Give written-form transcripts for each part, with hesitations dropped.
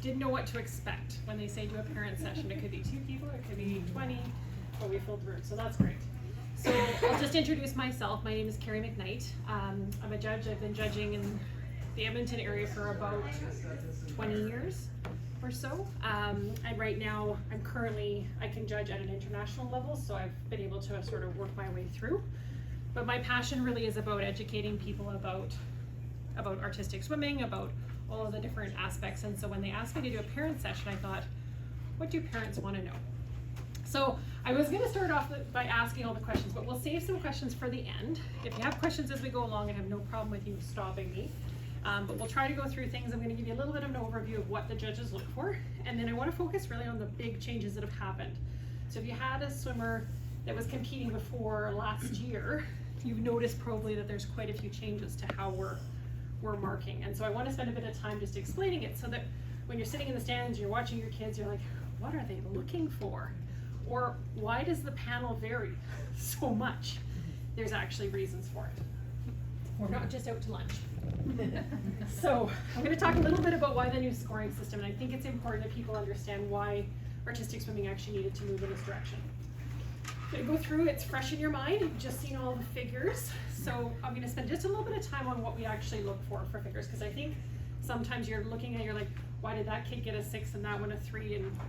didn't know what to expect when they say do a parent session. It could be 2 people, it could be 20, but we filled the room, so that's great. So I'll just introduce myself. My name is Kari McKnight. I'm a judge. I've been judging in the Edmonton area for about 20 years or so. And right now I can judge at an international level, so I've been able to sort of work my way through. But my passion really is about educating people about artistic swimming, about all of the different aspects. And so when they asked me to do a parent session, I thought, what do parents want to know? So I was going to start off by asking all the questions, but we'll save some questions for the end. If you have questions as we go along, I have no problem with you stopping me. But we'll try to go through things. I'm going to give you a little bit of an overview of what the judges look for, and then I want to focus really on the big changes that have happened. So if you had a swimmer that was competing before last year, you've noticed probably that there's quite a few changes to how we're marking. And so I want to spend a bit of time just explaining it so that when you're sitting in the stands, you're watching your kids, you're like, what are they looking for? Or why does the panel vary so much? There's actually reasons for it. We're not just out to lunch. So I'm going to talk a little bit about why the new scoring system, and I think it's important that people understand why artistic swimming actually needed to move in this direction. I'm going to go through, it's fresh in your mind, you've just seen all the figures. So I'm going to spend just a little bit of time on what we actually look for figures, because I think sometimes you're looking at, you're like, why did that kid get a 6 and that one a 3, and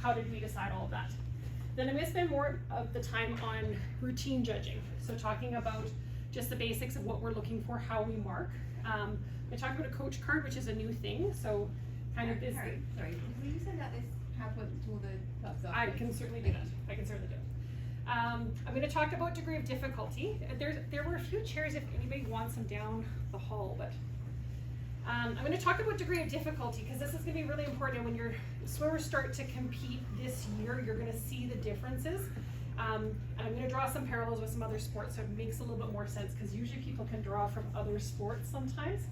how did we decide all of that? Then I'm going to spend more of the time on routine judging. So talking about just the basics of what we're looking for, how we mark. I talk about a coach card, which is a new thing. So kind of this. Sorry, will you send out this PowerPoint to all the clubs? I can certainly do that. I can certainly do it. I'm going to talk about degree of difficulty. There were a few chairs if anybody wants them down the hall, but I'm going to talk about degree of difficulty because this is going to be really important. And when your swimmers start to compete this year, you're going to see the differences. And I'm going to draw some parallels with some other sports so it makes a little bit more sense, because usually people can draw from other sports sometimes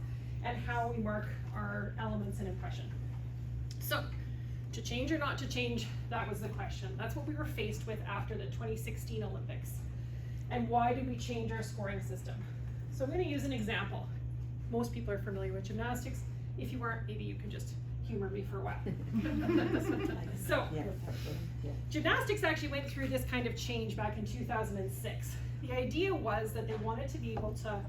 and how we mark our elements and impression. So, to change or not to change, that was the question. That's what we were faced with after the 2016 Olympics. And why did we change our scoring system? So I'm going to use an example. Most people are familiar with gymnastics. If you aren't, maybe you can just humor me for a while. So, gymnastics actually went through this kind of change back in 2006. The idea was that they wanted to be able to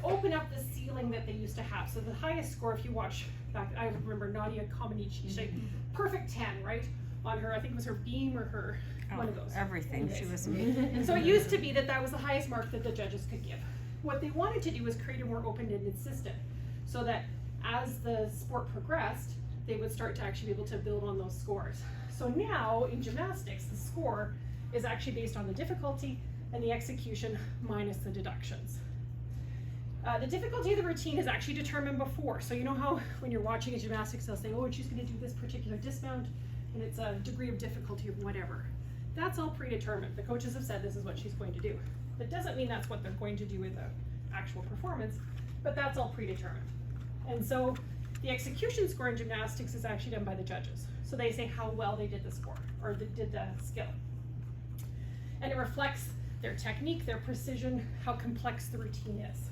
open up the ceiling that they used to have. So the highest score, if you watch back, I remember Nadia Comaneci, she had perfect 10, right? On her, I think it was her beam or her, one of those. Everything, she was amazing. So it used to be that was the highest mark that the judges could give. What they wanted to do was create a more open-ended system so that as the sport progressed, they would start to actually be able to build on those scores. So now in gymnastics, the score is actually based on the difficulty and the execution minus the deductions. The difficulty of the routine is actually determined before. So you know how when you're watching a gymnastics, they'll say, oh, she's going to do this particular dismount, and it's a degree of difficulty of whatever. That's all predetermined. The coaches have said this is what she's going to do. That doesn't mean that's what they're going to do in the actual performance, but that's all predetermined. And so the execution score in gymnastics is actually done by the judges. So they say how well they did the score, or did the skill. And it reflects their technique, their precision, how complex the routine is.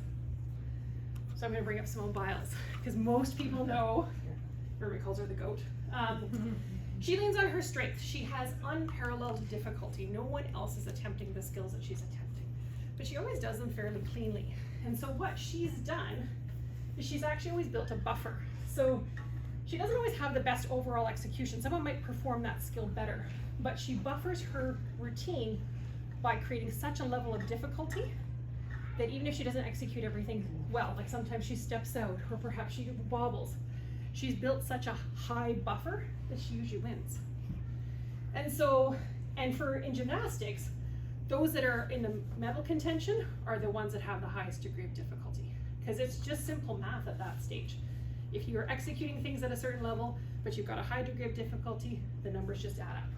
So I'm going to bring up Simone Biles, because most people know, everybody calls her the GOAT. She leans on her strength. She has unparalleled difficulty. No one else is attempting the skills that she's attempting. But she always does them fairly cleanly. And so what she's done is she's actually always built a buffer. So she doesn't always have the best overall execution. Someone might perform that skill better, but she buffers her routine by creating such a level of difficulty that even if she doesn't execute everything well, like sometimes she steps out or perhaps she wobbles, she's built such a high buffer that she usually wins. And so, in gymnastics, those that are in the medal contention are the ones that have the highest degree of difficulty, because it's just simple math at that stage. If you're executing things at a certain level, but you've got a high degree of difficulty, the numbers just add up.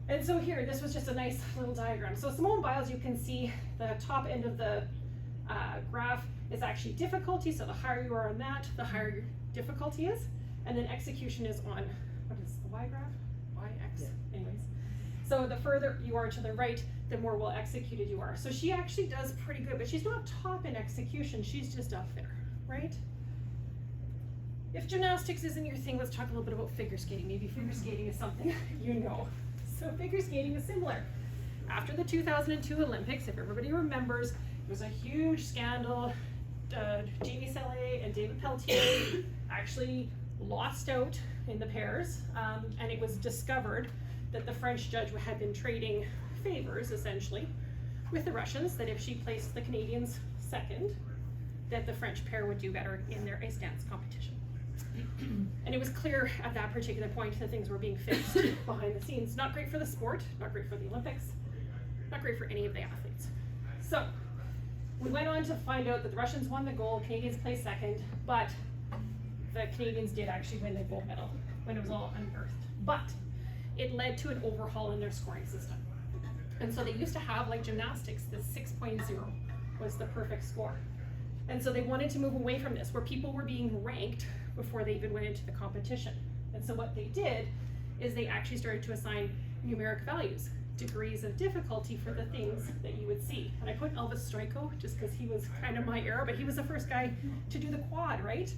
And so here, this was just a nice little diagram. So Simone Biles, you can see the top end of the graph is actually difficulty. So the higher you are on that, the higher your difficulty is. And then execution is on, what is the Y graph? Y, X, anyways. So the further you are to the right, the more well executed you are. So she actually does pretty good, but she's not top in execution. She's just up there, right? If gymnastics isn't your thing, let's talk a little bit about figure skating. Maybe figure skating is something you know. So figure skating is similar. After the 2002 Olympics, if everybody remembers, it was a huge scandal. Jamie Salé and David Pelletier actually lost out in the pairs, and it was discovered that the French judge had been trading favors, essentially, with the Russians, that if she placed the Canadians second, that the French pair would do better in their ice dance competition. And it was clear at that particular point that things were being fixed behind the scenes. Not great for the sport, not great for the Olympics, not great for any of the athletes. So we went on to find out that the Russians won the gold, Canadians placed second, but the Canadians did actually win the gold medal when it was all unearthed. But it led to an overhaul in their scoring system. And so they used to have, like gymnastics, the 6.0 was the perfect score. And so they wanted to move away from this, where people were being ranked before they even went into the competition. And so what they did is they actually started to assign numeric values, degrees of difficulty for the things that you would see. And I put Elvis Stojko just because he was kind of my era, but he was the first guy to do the quad, right?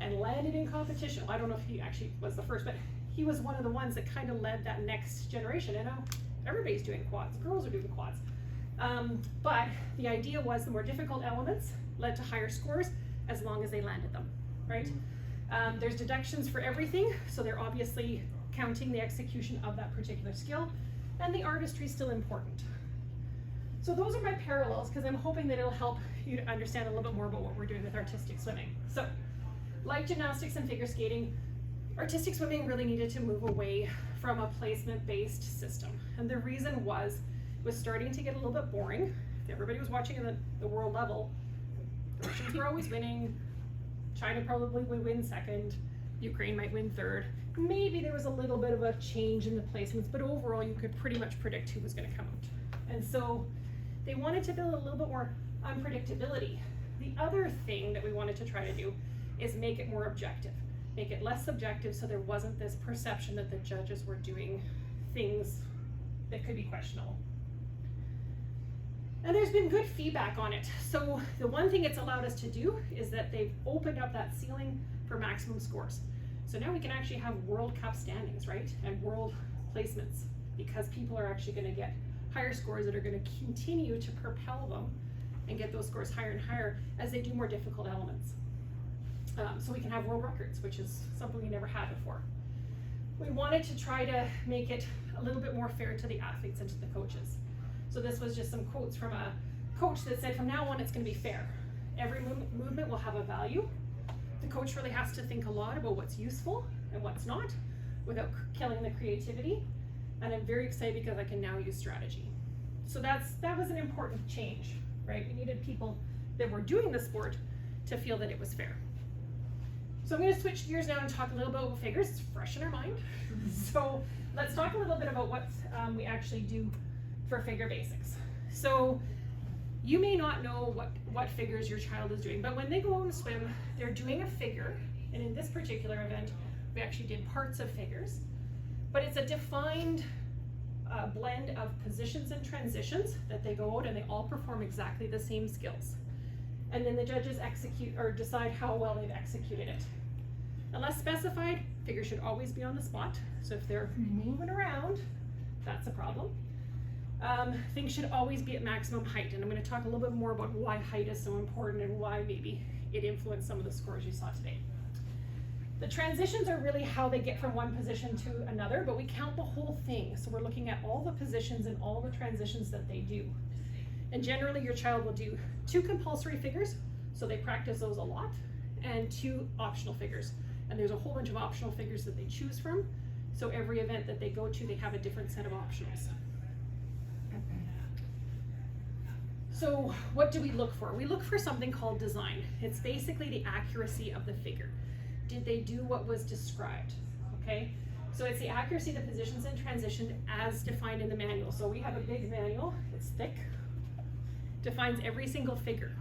And landed in competition. Well, I don't know if he actually was the first, but he was one of the ones that kind of led that next generation. And now everybody's doing quads, girls are doing quads. But the idea was the more difficult elements led to higher scores as long as they landed them, right? There's deductions for everything, so they're obviously counting the execution of that particular skill, and the artistry is still important. So those are my parallels, because I'm hoping that it'll help you to understand a little bit more about what we're doing with artistic swimming. So, like gymnastics and figure skating, artistic swimming really needed to move away from a placement-based system. And the reason was, it was starting to get a little bit boring. If everybody was watching at the world level, the Russians were always winning, China probably would win second, Ukraine might win third. Maybe there was a little bit of a change in the placements, but overall you could pretty much predict who was going to come out. And so they wanted to build a little bit more unpredictability. The other thing that we wanted to try to do is make it more objective, make it less subjective, so there wasn't this perception that the judges were doing things that could be questionable. And there's been good feedback on it. So the one thing it's allowed us to do is that they've opened up that ceiling for maximum scores. So now we can actually have World Cup standings, right? And world placements, because people are actually going to get higher scores that are going to continue to propel them and get those scores higher and higher as they do more difficult elements. So we can have world records, which is something we never had before. We wanted to try to make it a little bit more fair to the athletes and to the coaches. So this was just some quotes from a coach that said, from now on, it's going to be fair. Every movement will have a value. The coach really has to think a lot about what's useful and what's not without killing the creativity. And I'm very excited because I can now use strategy. So that was an important change, right? We needed people that were doing the sport to feel that it was fair. So I'm going to switch gears now and talk a little bit about figures. It's fresh in our mind. So let's talk a little bit about what we actually do for figure basics. So you may not know what figures your child is doing, but when they go out and swim, they're doing a figure. And in this particular event, we actually did parts of figures, but it's a defined blend of positions and transitions that they go out and they all perform exactly the same skills. And then the judges execute or decide how well they've executed it. Unless specified, figures should always be on the spot. So if they're moving around, that's a problem. Things should always be at maximum height, and I'm going to talk a little bit more about why height is so important and why maybe it influenced some of the scores you saw today. The transitions are really how they get from one position to another, but we count the whole thing. So we're looking at all the positions and all the transitions that they do. And generally your child will do 2 compulsory figures, so they practice those a lot, and 2 optional figures. And there's a whole bunch of optional figures that they choose from. So every event that they go to, they have a different set of optionals. So what do we look for? We look for something called design. It's basically the accuracy of the figure. Did they do what was described? Okay, so it's the accuracy of the positions and transition as defined in the manual. So we have a big manual, it's thick, defines every single figure.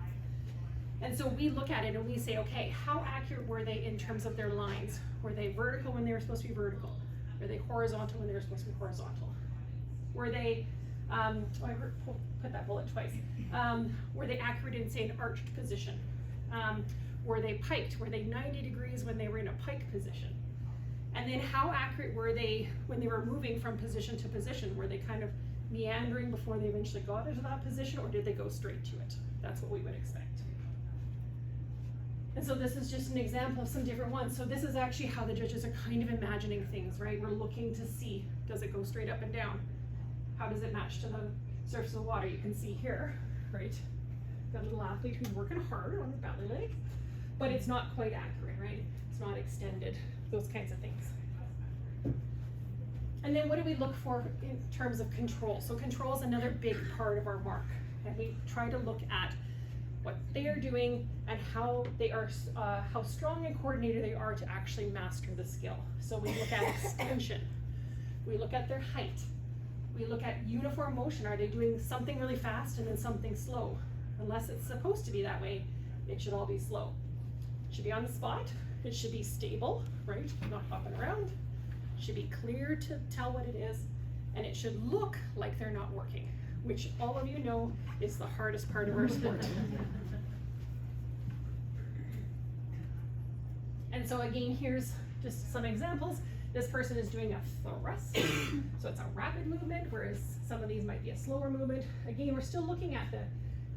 And so we look at it and we say, okay, how accurate were they in terms of their lines? Were they vertical when they were supposed to be vertical? Were they horizontal when they were supposed to be horizontal? Were they, I put that bullet twice. Were they accurate in, say, an arched position? Were they piked? Were they 90 degrees when they were in a pike position? And then how accurate were they when they were moving from position to position? Were they kind of meandering before they eventually got into that position, or did they go straight to it? That's what we would expect. And so this is just an example of some different ones. So this is actually how the judges are kind of imagining things, right? We're looking to see, does it go straight up and down? How does it match to the surface of the water? You can see here, right? Got a little athlete who's working hard on his belly leg, but it's not quite accurate, right? It's not extended, those kinds of things. And then what do we look for in terms of control? So control is another big part of our mark. And we try to look at what they are doing and how they are, how strong and coordinated they are to actually master the skill. So we look at extension, we look at their height, we look at uniform motion. Are they doing something really fast and then something slow? Unless it's supposed to be that way, it should all be slow. It should be on the spot, it should be stable, right? Not hopping around. It should be clear to tell what it is, and it should look like they're not working, which all of you know is the hardest part of our sport. And so again, here's just some examples. This person is doing a thrust, so it's a rapid movement, whereas some of these might be a slower movement. Again, we're still looking at the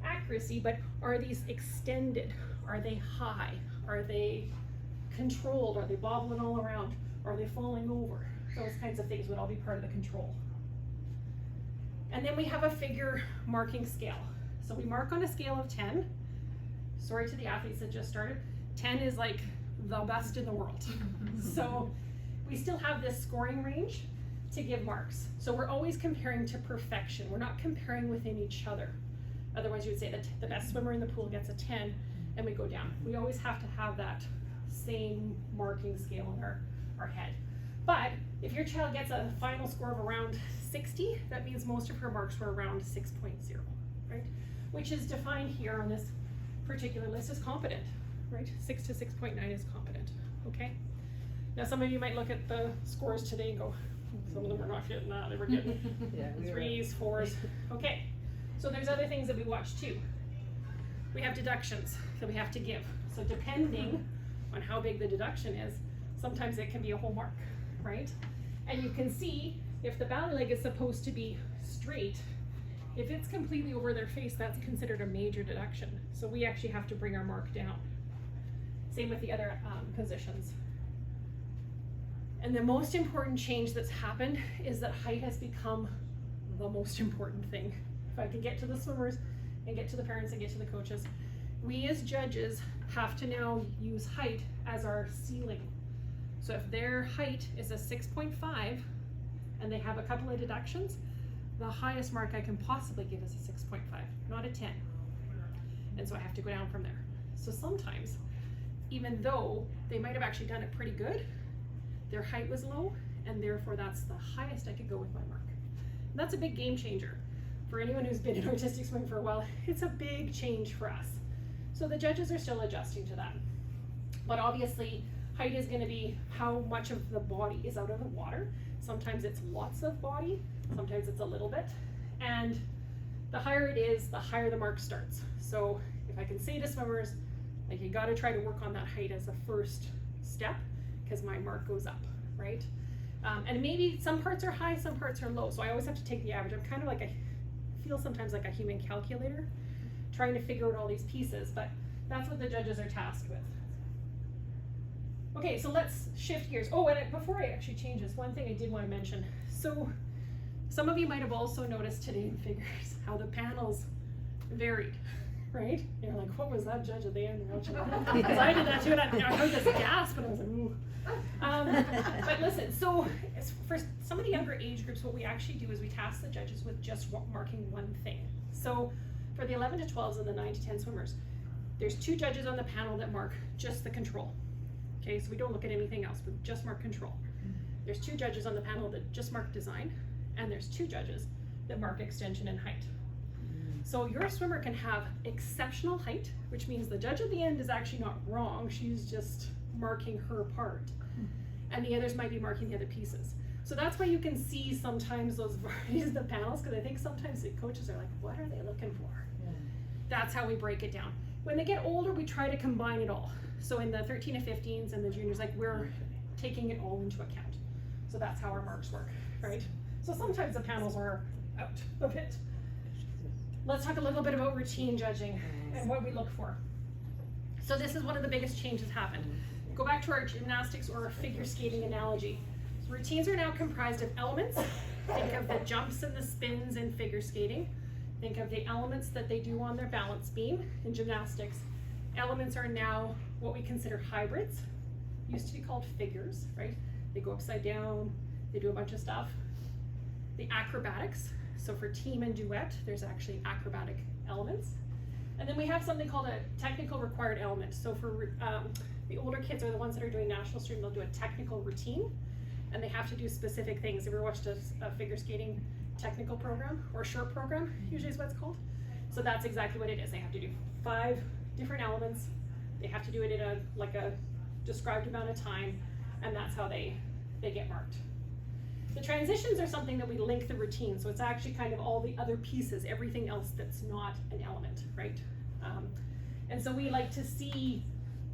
accuracy, but are these extended? Are they high? Are they controlled? Are they bobbling all around? Are they falling over? Those kinds of things would all be part of the control. And then we have a figure marking scale. So we mark on a scale of 10. Sorry to the athletes that just started. 10 is like the best in the world. So we still have this scoring range to give marks. So we're always comparing to perfection. We're not comparing within each other. Otherwise you would say that the best swimmer in the pool gets a 10 and we go down. We always have to have that same marking scale in our head. But if your child gets a final score of around 60, that means most of her marks were around 6.0, right? Which is defined here on this particular list as competent, right? 6 to 6.9 is competent, okay? Now some of you might look at the scores today and go, some of them were not getting that, they were getting 3s, 4s, okay. So there's other things that we watch too. We have deductions that we have to give. So depending on how big the deduction is, sometimes it can be a whole mark, right? And you can see if the belly leg is supposed to be straight, if it's completely over their face, that's considered a major deduction. So we actually have to bring our mark down. Same with the other positions. And the most important change that's happened is that height has become the most important thing. If I can get to the swimmers and get to the parents and get to the coaches, we as judges have to now use height as our ceiling. So if their height is a 6.5 and they have a couple of deductions, the highest mark I can possibly give is a 6.5, not a 10. And so I have to go down from there. So sometimes, even though they might have actually done it pretty good, their height was low, and therefore that's the highest I could go with my mark. And that's a big game changer. For anyone who's been in artistic swimming for a while, it's a big change for us. So the judges are still adjusting to that. But obviously, height is going to be how much of the body is out of the water. Sometimes it's lots of body, sometimes it's a little bit. And the higher it is, the higher the mark starts. So if I can say to swimmers, like, you got to try to work on that height as a first step, because my mark goes up, right? And maybe some parts are high, some parts are low. So I always have to take the average. I'm kind of like I feel sometimes like a human calculator, trying to figure out all these pieces, but that's what the judges are tasked with. Okay, so let's shift gears. Oh, and before I actually change this, one thing I did want to mention. So some of you might have also noticed today in figures how the panels varied, right? You're like, what was that judge at the end? Because I did that too, and I heard this gasp, and I was like, ooh. But listen, so for some of the younger age groups, what we actually do is we task the judges with just marking one thing. So for the 11 to 12s and the 9 to 10 swimmers, there's 2 judges on the panel that mark just the control. Okay, so we don't look at anything else, we just mark control. There's 2 judges on the panel that just mark design, and there's 2 judges that mark extension and height. So your swimmer can have exceptional height, which means the judge at the end is actually not wrong, she's just marking her part. And the others might be marking the other pieces. So that's why you can see sometimes those varieties of the panels, because I think sometimes the coaches are like, what are they looking for? Yeah. That's how we break it down. When they get older, we try to combine it all. So in the 13 to 15s and the juniors, like we're taking it all into account. So that's how our marks work, right? So sometimes the panels are out a bit. Let's talk a little bit about routine judging and what we look for. So this is one of the biggest changes happened. Go back to our gymnastics or figure skating analogy. So routines are now comprised of elements. Think of the jumps and the spins in figure skating. Think of the elements that they do on their balance beam in gymnastics. Elements are now what we consider hybrids. Used to be called figures, right? They go upside down, they do a bunch of stuff. The acrobatics, so for team and duet, there's actually acrobatic elements. And then we have something called a technical required element. So for the older kids are the ones that are doing national stream, they'll do a technical routine, and they have to do specific things. Have you ever watched a figure skating technical program, or a short program, usually is what it's called? So that's exactly what it is. They have to do 5 different elements. They have to do it in a described amount of time, and that's how they get marked. The transitions are something that we link the routine, so it's actually kind of all the other pieces, everything else that's not an element, right? And so we like to see,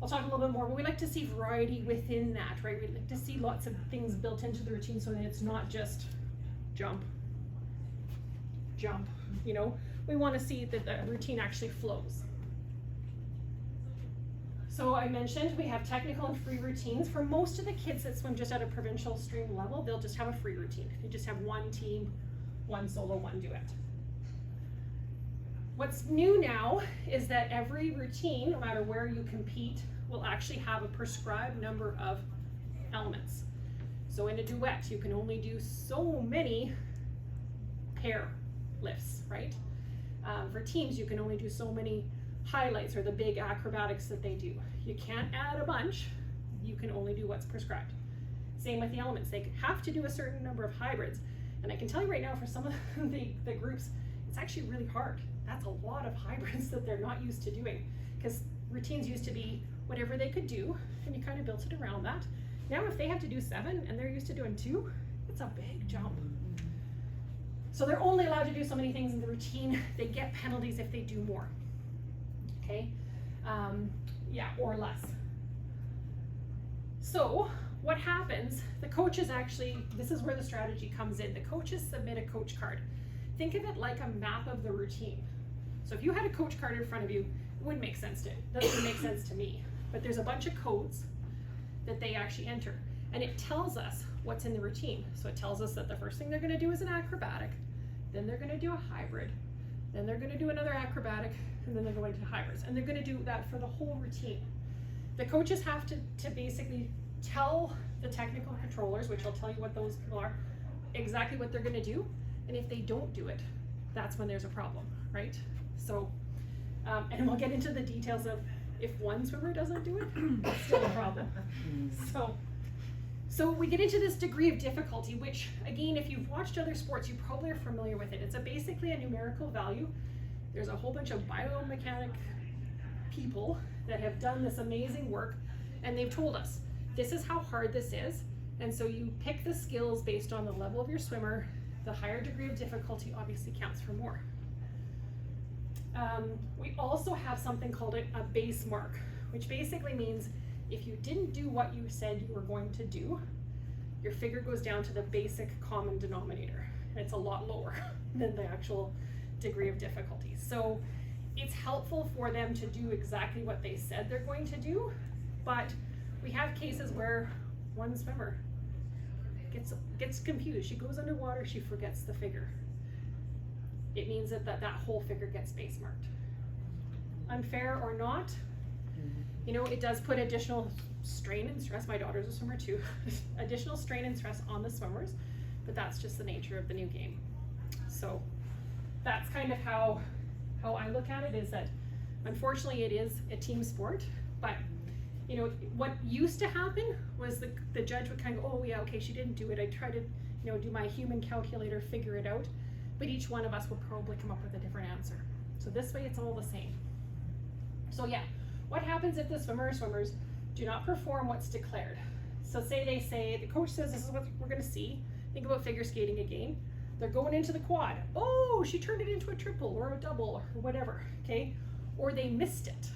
I'll talk a little bit more, but we like to see variety within that, right? We like to see lots of things built into the routine so that it's not just jump, you know? We want to see that the routine actually flows. So I mentioned we have technical and free routines. For most of the kids that swim just at a provincial stream level, they'll just have a free routine. They just have one team, one solo, one duet. What's new now is that every routine, no matter where you compete, will actually have a prescribed number of elements. So in a duet, you can only do so many pair lifts, right? For teams, you can only do so many highlights or the big acrobatics that they do. You can't add a bunch, you can only do what's prescribed. Same with the elements, they have to do a certain number of hybrids. And I can tell you right now, for some of the groups, it's actually really hard. That's a lot of hybrids that they're not used to doing, because routines used to be whatever they could do, and you kind of built it around that. Now if they have to do 7 and they're used to doing 2, it's a big jump. So they're only allowed to do so many things in the routine. They get penalties if they do more. Okay, yeah, or less. So what happens, the coaches actually, this is where the strategy comes in. The coaches submit a coach card. Think of it like a map of the routine. So if you had a coach card in front of you, it wouldn't make sense to, it doesn't make sense to me, but there's a bunch of codes that they actually enter, and it tells us what's in the routine. So it tells us that the first thing they're gonna do is an acrobatic, then they're gonna do a hybrid, then they're gonna do another acrobatic, and then they're going to hybrids. And they're gonna do that for the whole routine. The coaches have to basically tell the technical controllers, which will tell you what those people are, exactly what they're gonna do. And if they don't do it, that's when there's a problem, right? So, and we'll get into the details of if one swimmer doesn't do it, it's still a problem. So we get into this degree of difficulty, which again, if you've watched other sports, you probably are familiar with it. It's basically a numerical value. There's a whole bunch of biomechanic people that have done this amazing work, and they've told us, this is how hard this is. And so you pick the skills based on the level of your swimmer. The higher degree of difficulty obviously counts for more. We also have something called a base mark, which basically means if you didn't do what you said you were going to do, your figure goes down to the basic common denominator. And it's a lot lower than the actual degree of difficulty. So it's helpful for them to do exactly what they said they're going to do, but we have cases where one swimmer gets confused. She goes underwater, she forgets the figure. It means that whole figure gets base marked. Unfair or not, you know, it does put additional strain and stress. My daughter's a swimmer too. Additional strain and stress on the swimmers, but that's just the nature of the new game. So that's kind of how I look at it, is that unfortunately it is a team sport, but you know, what used to happen was the judge would kind of go, oh yeah, okay, she didn't do it. I try to, you know, do my human calculator, figure it out, but each one of us would probably come up with a different answer. So this way it's all the same. So yeah, what happens if the swimmers do not perform what's declared? So say the coach says this is what we're gonna see. Think about figure skating again. They're going into the quad. Oh, she turned it into a triple or a double or whatever, okay? Or they missed it,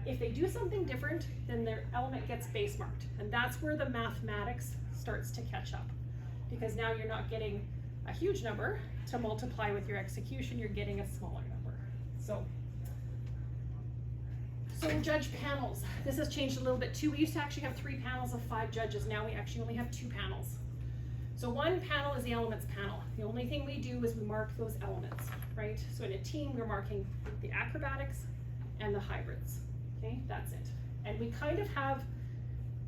If they do something different, then their element gets base marked. And that's where the mathematics starts to catch up. Because now you're not getting a huge number to multiply with your execution, you're getting a smaller number. So judge panels. This has changed a little bit too. We used to actually have 3 panels of 5 judges. Now we actually only have 2 panels. So one panel is the elements panel. The only thing we do is we mark those elements, right? So in a team, we're marking the acrobatics and the hybrids, okay? That's it. And we kind of have,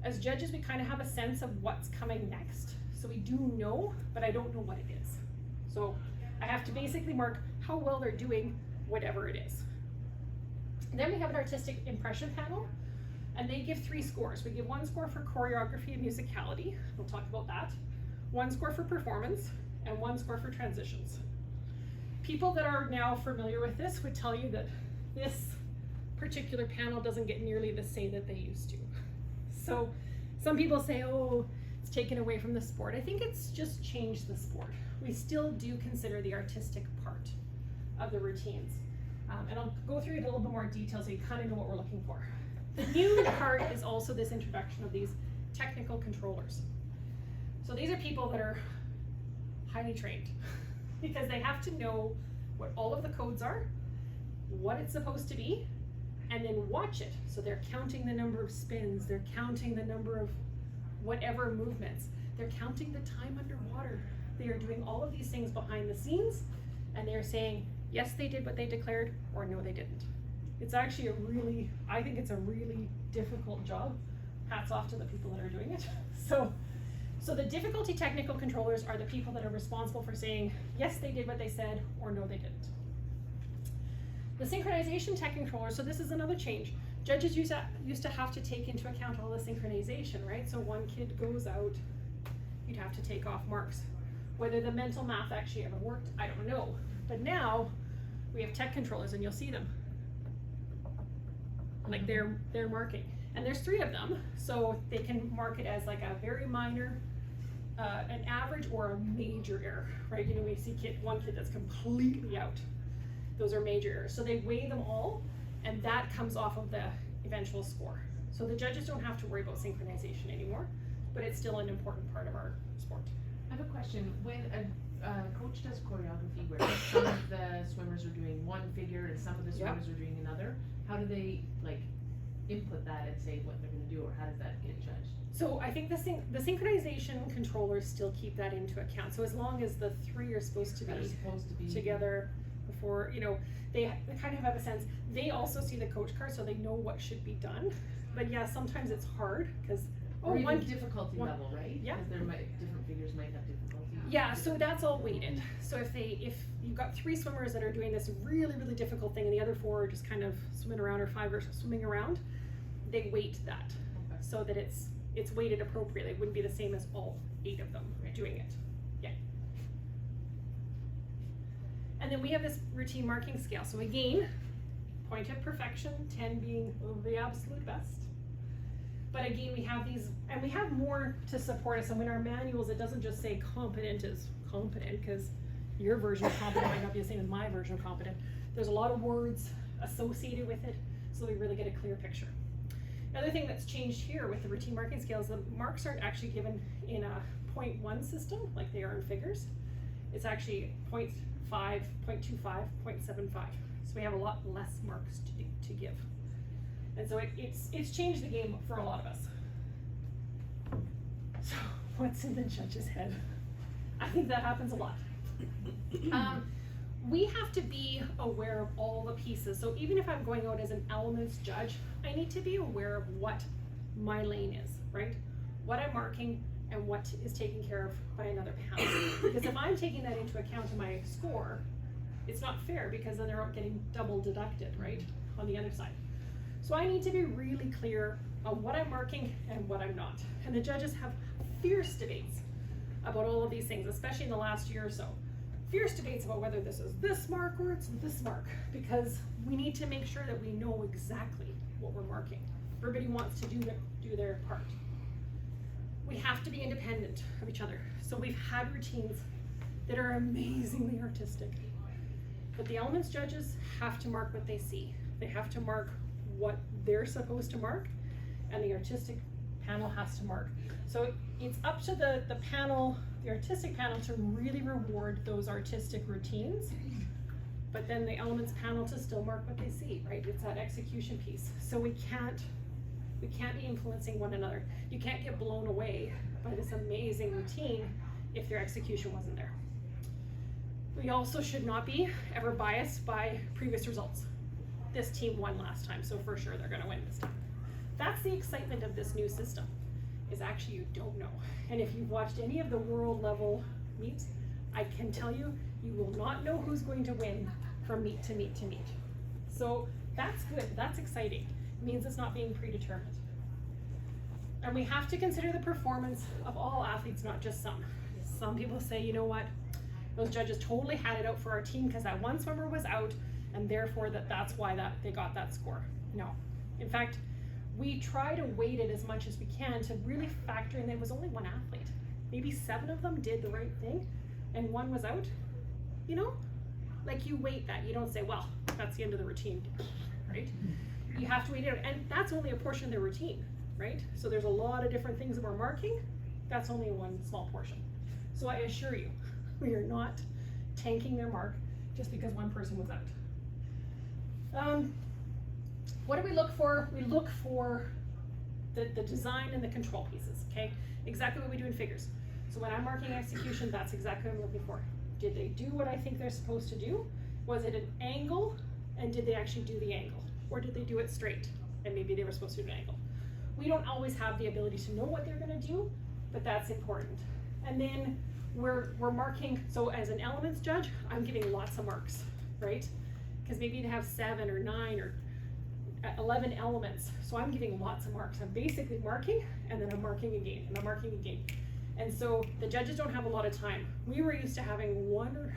as judges, we kind of have a sense of what's coming next. So we do know, but I don't know what it is. So I have to basically mark how well they're doing whatever it is. Then we have an artistic impression panel, and they give 3 scores. We give 1 score for choreography and musicality. We'll talk about that. 1 score for performance, and 1 score for transitions. People that are now familiar with this would tell you that this particular panel doesn't get nearly the say that they used to. So some people say, oh, it's taken away from the sport. I think it's just changed the sport. We still do consider the artistic part of the routines. And I'll go through it in a little bit more detail so you kind of know what we're looking for. The new part is also this introduction of these technical controllers. So these are people that are highly trained because they have to know what all of the codes are, what it's supposed to be, and then watch it. So they're counting the number of spins, they're counting the number of whatever movements, they're counting the time underwater. They are doing all of these things behind the scenes, and they're saying, yes, they did what they declared, or no, they didn't. It's actually I think it's a really difficult job. Hats off to the people that are doing it. So the difficulty technical controllers are the people that are responsible for saying, yes, they did what they said, or no, they didn't. The synchronization tech controller, so this is another change. Judges used to have to take into account all the synchronization, right? So one kid goes out, you'd have to take off marks. Whether the mental math actually ever worked, I don't know. But now we have tech controllers, and you'll see them. Like they're marking. And there's 3 of them, so they can mark it as like a very minor, an average, or a major error, right? You know, we see one kid that's completely out. Those are major errors. So they weigh them all, and that comes off of the eventual score. So the judges don't have to worry about synchronization anymore, but it's still an important part of our sport. I have a question. When a coach does choreography where some of the swimmers are doing one figure and some of the swimmers are doing another, how do they like input that and say what they're going to do, or how does that get judged? So I think the synchronization controllers still keep that into account. So as long as the 3 are supposed to be together before, you know, they kind of have a sense. They also see the coach card, so they know what should be done. But yeah, sometimes it's hard because or even difficulty level, right? Yeah. Because different figures might have difficulty. Yeah, so that's all weighted. So if you've got 3 swimmers that are doing this really, really difficult thing, and the other 4 are just kind of swimming around, or 5 are swimming around, they weight that so that it's weighted appropriately. It wouldn't be the same as all 8 of them doing it. Yeah. And then we have this routine marking scale. So again, point of perfection, 10 being the absolute best. But again, we have these, and we have more to support us. And in our manuals, it doesn't just say competent is competent, because your version of competent might not be the same as my version of competent. There's a lot of words associated with it, so we really get a clear picture. Another thing that's changed here with the routine marking scale is the marks aren't actually given in a 0.1 system like they are in figures. It's actually 0.5, 0.25, 0.75. So we have a lot less marks to give. And so it's changed the game for a lot of us. So what's in the judge's head? I think that happens a lot. We have to be aware of all the pieces. So even if I'm going out as an elements judge, I need to be aware of what my lane is, right? What I'm marking and what is taken care of by another panel. Because if I'm taking that into account in my score, it's not fair, because then they're getting double deducted, right, on the other side. So I need to be really clear on what I'm marking and what I'm not. And the judges have fierce debates about all of these things, especially in the last year or so. Fierce debates about whether this is this mark or it's this mark, because we need to make sure that we know exactly what we're marking. Everybody wants to do their part. We have to be independent of each other. So we've had routines that are amazingly artistic, but the elements judges have to mark what they see. They have to mark what they're supposed to mark, and the artistic panel has to mark. So it's up to the panel, the artistic panel, to really reward those artistic routines, but then the elements panel to still mark what they see, right? It's that execution piece. So we can't be influencing one another. You can't get blown away by this amazing routine if their execution wasn't there. We also should not be ever biased by previous results. This team won last time, so for sure they're gonna win this time. That's the excitement of this new system, is actually you don't know. And if you've watched any of the world level meets, I can tell you, you will not know who's going to win from meet to meet to meet. So that's good, that's exciting. It means it's not being predetermined. And we have to consider the performance of all athletes, not just some. Some people say, you know what, those judges totally had it out for our team because that one swimmer was out, and therefore that's why they got that score. No. In fact, we try to weight it as much as we can to really factor in that it was only one athlete. Maybe 7 of them did the right thing and 1 was out. You know, like you weight that. You don't say, well, that's the end of the routine, right? You have to weight it out, and that's only a portion of the routine, right? So there's a lot of different things that we're marking. That's only one small portion. So I assure you, we are not tanking their mark just because one person was out. What do we look for? We look for the design and the control pieces, okay? Exactly what we do in figures. So when I'm marking execution, that's exactly what I'm looking for. Did they do what I think they're supposed to do? Was it an angle, and did they actually do the angle? Or did they do it straight, and maybe they were supposed to do an angle? We don't always have the ability to know what they're gonna do, but that's important. And then we're marking, so as an elements judge, I'm giving lots of marks, right? Because maybe they have 7 or 9 or 11 elements, so I'm giving lots of marks. I'm basically marking, and then I'm marking again, and I'm marking again. And so the judges don't have a lot of time. We were used to having one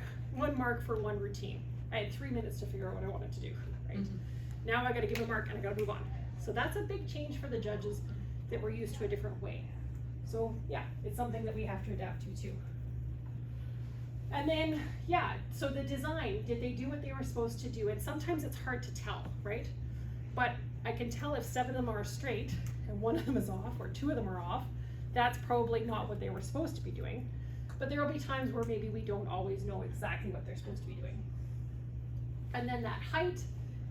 mark for one routine. I had 3 minutes to figure out what I wanted to do, right? Mm-hmm. Now I gotta give a mark and I gotta move on. So that's a big change for the judges that we're used to a different way. So yeah, it's something that we have to adapt to too. And then, yeah, so the design, did they do what they were supposed to do? And sometimes it's hard to tell, right? But I can tell if 7 of them are straight and 1 of them is off, or 2 of them are off, that's probably not what they were supposed to be doing. But there will be times where maybe we don't always know exactly what they're supposed to be doing. And then that height,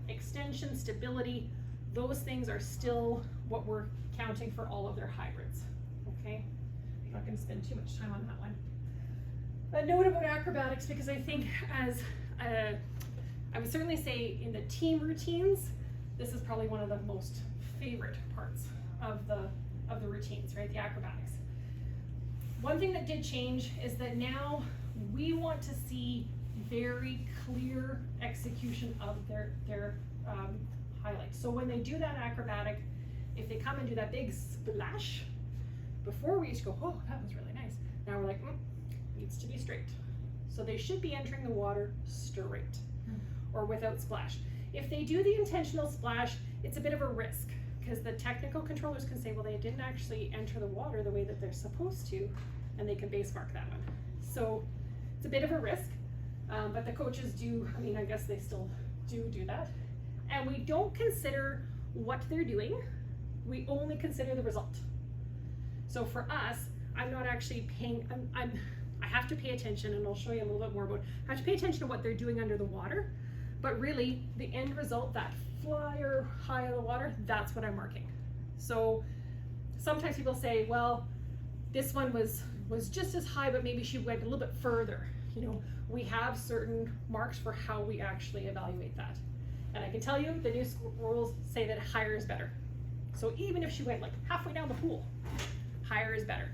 extension, stability, those things are still what we're counting for all of their hybrids, okay? I'm not gonna spend too much time on that one. A note about acrobatics, because I think as, I would certainly say in the team routines, this is probably one of the most favorite parts of the routines, right, the acrobatics. One thing that did change is that now we want to see very clear execution of their highlights. So when they do that acrobatic, if they come and do that big splash, before we used to go, oh, that was really nice. Now we're like, needs to be straight. So they should be entering the water straight or without splash. If they do the intentional splash, it's a bit of a risk because the technical controllers can say, well, they didn't actually enter the water the way that they're supposed to, and they can base mark that one. So it's a bit of a risk, but the coaches do, I mean, I guess they still do that. And we don't consider what they're doing, we only consider the result. So for us, I'm not actually paying, I have to pay attention, and I'll show you a little bit more about, I have to pay attention to what they're doing under the water, but really the end result, that flyer high out of the water, that's what I'm marking. So sometimes people say, well, this one was just as high, but maybe she went a little bit further. You know, we have certain marks for how we actually evaluate that. And I can tell you the new rules say that higher is better. So even if she went like halfway down the pool, higher is better,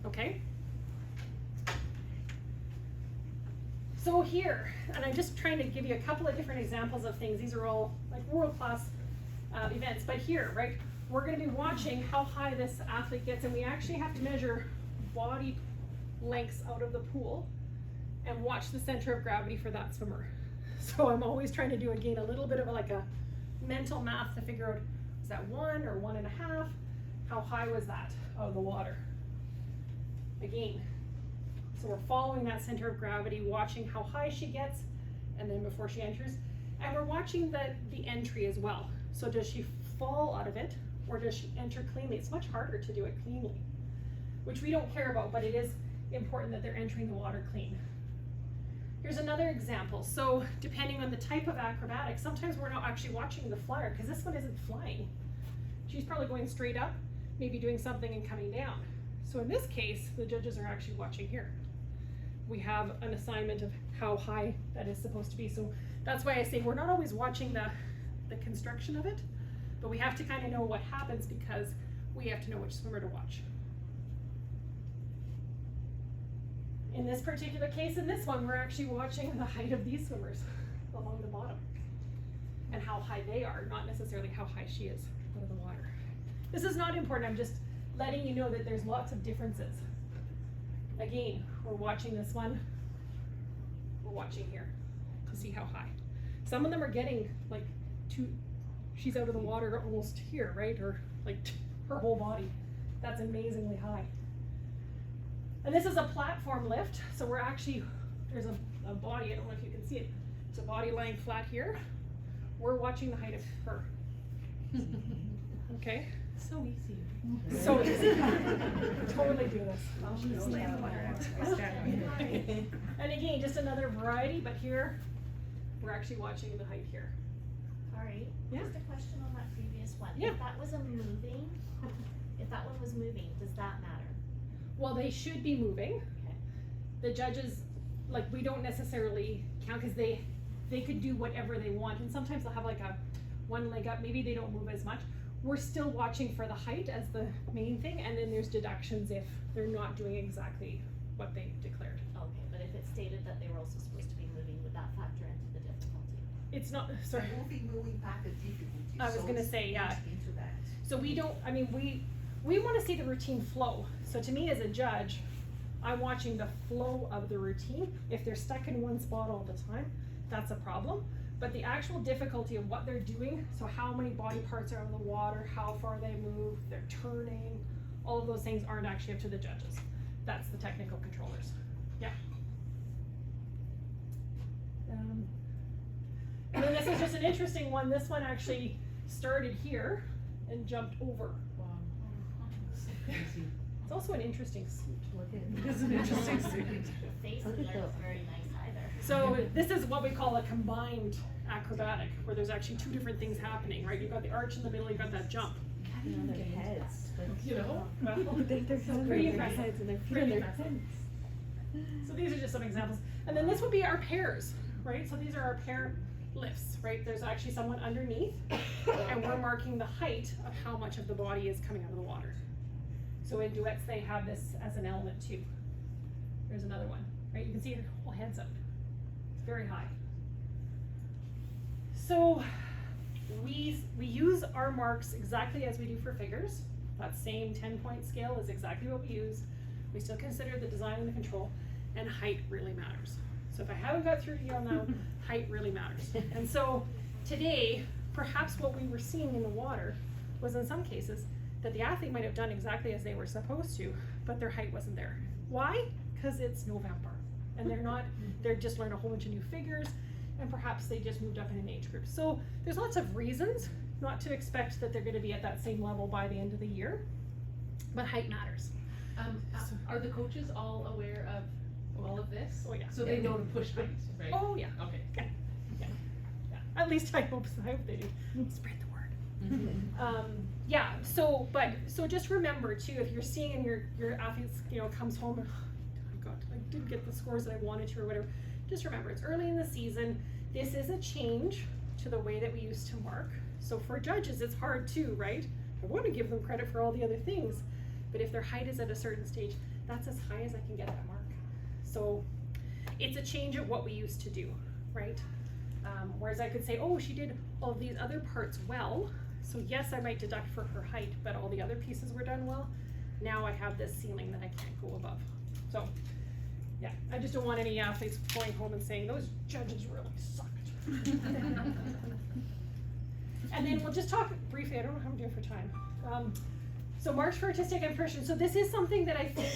okay? So here, and I'm just trying to give you a couple of different examples of things. These are all like world-class events, but here, right, we're gonna be watching how high this athlete gets, and we actually have to measure body lengths out of the pool and watch the center of gravity for that swimmer. So I'm always trying to do, again, a little bit of like a mental math to figure out, is that 1 or 1.5? How high was that out of the water? Again, so we're following that center of gravity, watching how high she gets, and then before she enters, and we're watching the entry as well. So does she fall out of it, or does she enter cleanly? It's much harder to do it cleanly, which we don't care about, but it is important that they're entering the water clean. Here's another example. So depending on the type of acrobatic, sometimes we're not actually watching the flyer, because this one isn't flying. She's probably going straight up, maybe doing something and coming down. So in this case, the judges are actually watching here. We have an assignment of how high that is supposed to be. So that's why I say we're not always watching the construction of it, but we have to kind of know what happens, because we have to know which swimmer to watch. In this particular case, in this one, we're actually watching the height of these swimmers along the bottom and how high they are, not necessarily how high she is out of the water. This is not important, I'm just letting you know that there's lots of differences. Again, we're watching this one, we're watching here to see how high. Some of them are getting like she's out of the water almost here, right? Or like her whole body. That's amazingly high. And this is a platform lift, so we're actually, there's a body, I don't know if you can see it, it's a body lying flat here. We're watching the height of her. Okay? So easy. So easy. Totally do this. And again, just another variety, but here, we're actually watching the height here. Sorry, Yeah. just a question on that previous one. Yeah. If that was if that one was moving, does that matter? Well, they should be moving. Okay. The judges, like, we don't necessarily count, because they could do whatever they want, and sometimes they'll have like a one leg up, maybe they don't move as much. We're still watching for the height as the main thing, and then there's deductions if they're not doing exactly what they declared. Okay, but if it stated that they were also supposed to be moving, would that factor into the difficulty? It's not, sorry. Moving back the difficulty. I was gonna say, yeah. Into that. So we don't, I mean, we wanna see the routine flow. So to me as a judge, I'm watching the flow of the routine. If they're stuck in one spot all the time, that's a problem. But the actual difficulty of what they're doing, so how many body parts are in the water, how far they move, they're turning, all of those things aren't actually up to the judges. That's the technical controllers. Yeah. And then this is just an interesting one. This one actually started here and jumped over. Wow. It's also an interesting suit. Look at it. It's an interesting suit. The face in there is very nice either. So this is what we call a combined acrobatic, where there's actually two different things happening, right? You've got the arch in the middle, you've got that jump. On their heads. You know? Well, They're pretty impressive. and their feet Pretty on their impressive. heads. So these are just some examples. And then this would be our pairs, right? So these are our pair lifts, right? There's actually someone underneath, and we're marking the height of how much of the body is coming out of the water. So in duets, they have this as an element too. There's another one, right? You can see her whole head's up. It's very high. So we use our marks exactly as we do for figures. That same 10-point scale is exactly what we use. We still consider the design and the control, and height really matters. So if I haven't got through to you on that, height really matters. And so today, perhaps what we were seeing in the water was in some cases that the athlete might have done exactly as they were supposed to, but their height wasn't there. Why? Because it's November, and they're just learning a whole bunch of new figures, and perhaps they just moved up in an age group. So there's lots of reasons not to expect that they're gonna be at that same level by the end of the year, but height matters. Are the coaches all aware of all of this? Oh, yeah. So they know to push height, right? Oh, yeah. Okay. Yeah. At least I hope so. I hope they do. Spread the word. Yeah, so just remember too, if you're seeing and your athletes, comes home and oh God, I didn't get the scores that I wanted to or whatever, just remember it's early in the season. This is a change to the way that we used to mark. So for judges, it's hard too, right? I want to give them credit for all the other things, but if their height is at a certain stage, that's as high as I can get that mark. So it's a change of what we used to do, right? Whereas I could say, oh, she did all of these other parts well, so yes, I might deduct for her height, but all the other pieces were done well. Now I have this ceiling that I can't go above. So yeah, I just don't want any athletes going home and saying, those judges really sucked. And then we'll just talk briefly, I don't know how I'm doing for time. So marks for artistic impression. So this is something that I think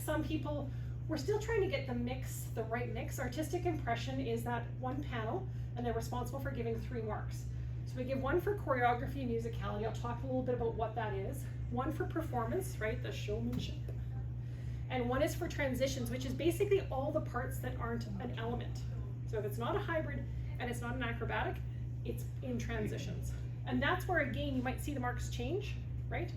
some people, we're still trying to get the right mix. Artistic impression is that one panel, and they're responsible for giving 3 marks. So we give one for choreography and musicality. I'll talk a little bit about what that is. One for performance, right, the showmanship. And one is for transitions, which is basically all the parts that aren't an element. So if it's not a hybrid and it's not an acrobatic, it's in transitions. And that's where, again, you might see the marks change, right?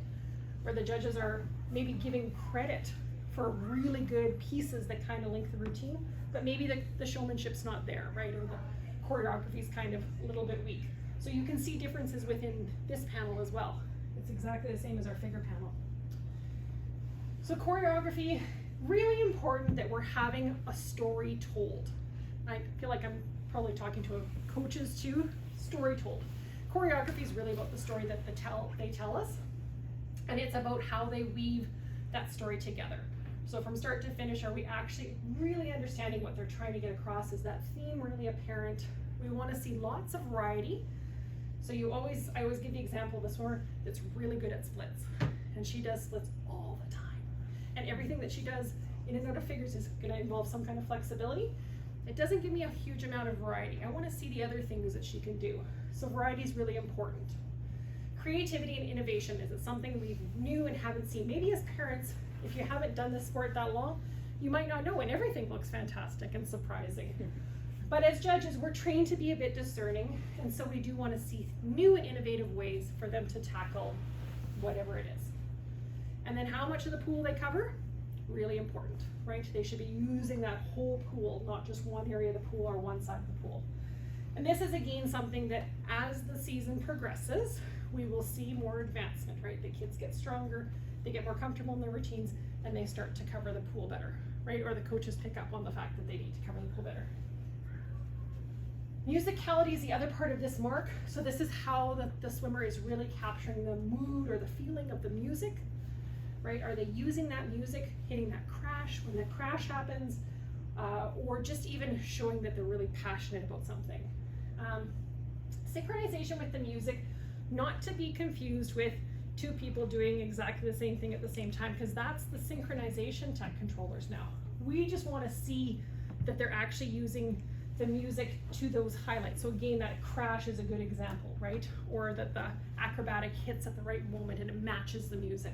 Where the judges are maybe giving credit for really good pieces that kind of link the routine, but maybe the showmanship's not there, right? Or the choreography's kind of a little bit weak. So you can see differences within this panel as well. It's exactly the same as our figure panel. So choreography, really important that we're having a story told. I feel like I'm probably talking to coaches too. Story told. Choreography is really about the story that they tell us, and it's about how they weave that story together. So from start to finish, are we actually really understanding what they're trying to get across? Is that theme really apparent? We want to see lots of variety. So I always give the example of a swimmer that's really good at splits, and she does splits all the time. And everything that she does in and out of figures is going to involve some kind of flexibility. It doesn't give me a huge amount of variety. I want to see the other things that she can do. So variety is really important. Creativity and innovation, is it something we new and haven't seen? Maybe as parents, if you haven't done this sport that long, you might not know, and everything looks fantastic and surprising. But as judges, we're trained to be a bit discerning, and so we do want to see new and innovative ways for them to tackle whatever it is. And then how much of the pool they cover, really important, right? They should be using that whole pool, not just one area of the pool or one side of the pool. And this is again something that as the season progresses, we will see more advancement, right? The kids get stronger, they get more comfortable in their routines, and they start to cover the pool better, right? Or the coaches pick up on the fact that they need to cover the pool better. Musicality is the other part of this mark. So this is how the swimmer is really capturing the mood or the feeling of the music, right? Are they using that music, hitting that crash when the crash happens, or just even showing that they're really passionate about something. Synchronization with the music, not to be confused with two people doing exactly the same thing at the same time, because that's the synchronization tech controllers now. We just want to see that they're actually using the music to those highlights. So again, that crash is a good example, right? Or that the acrobatic hits at the right moment and it matches the music.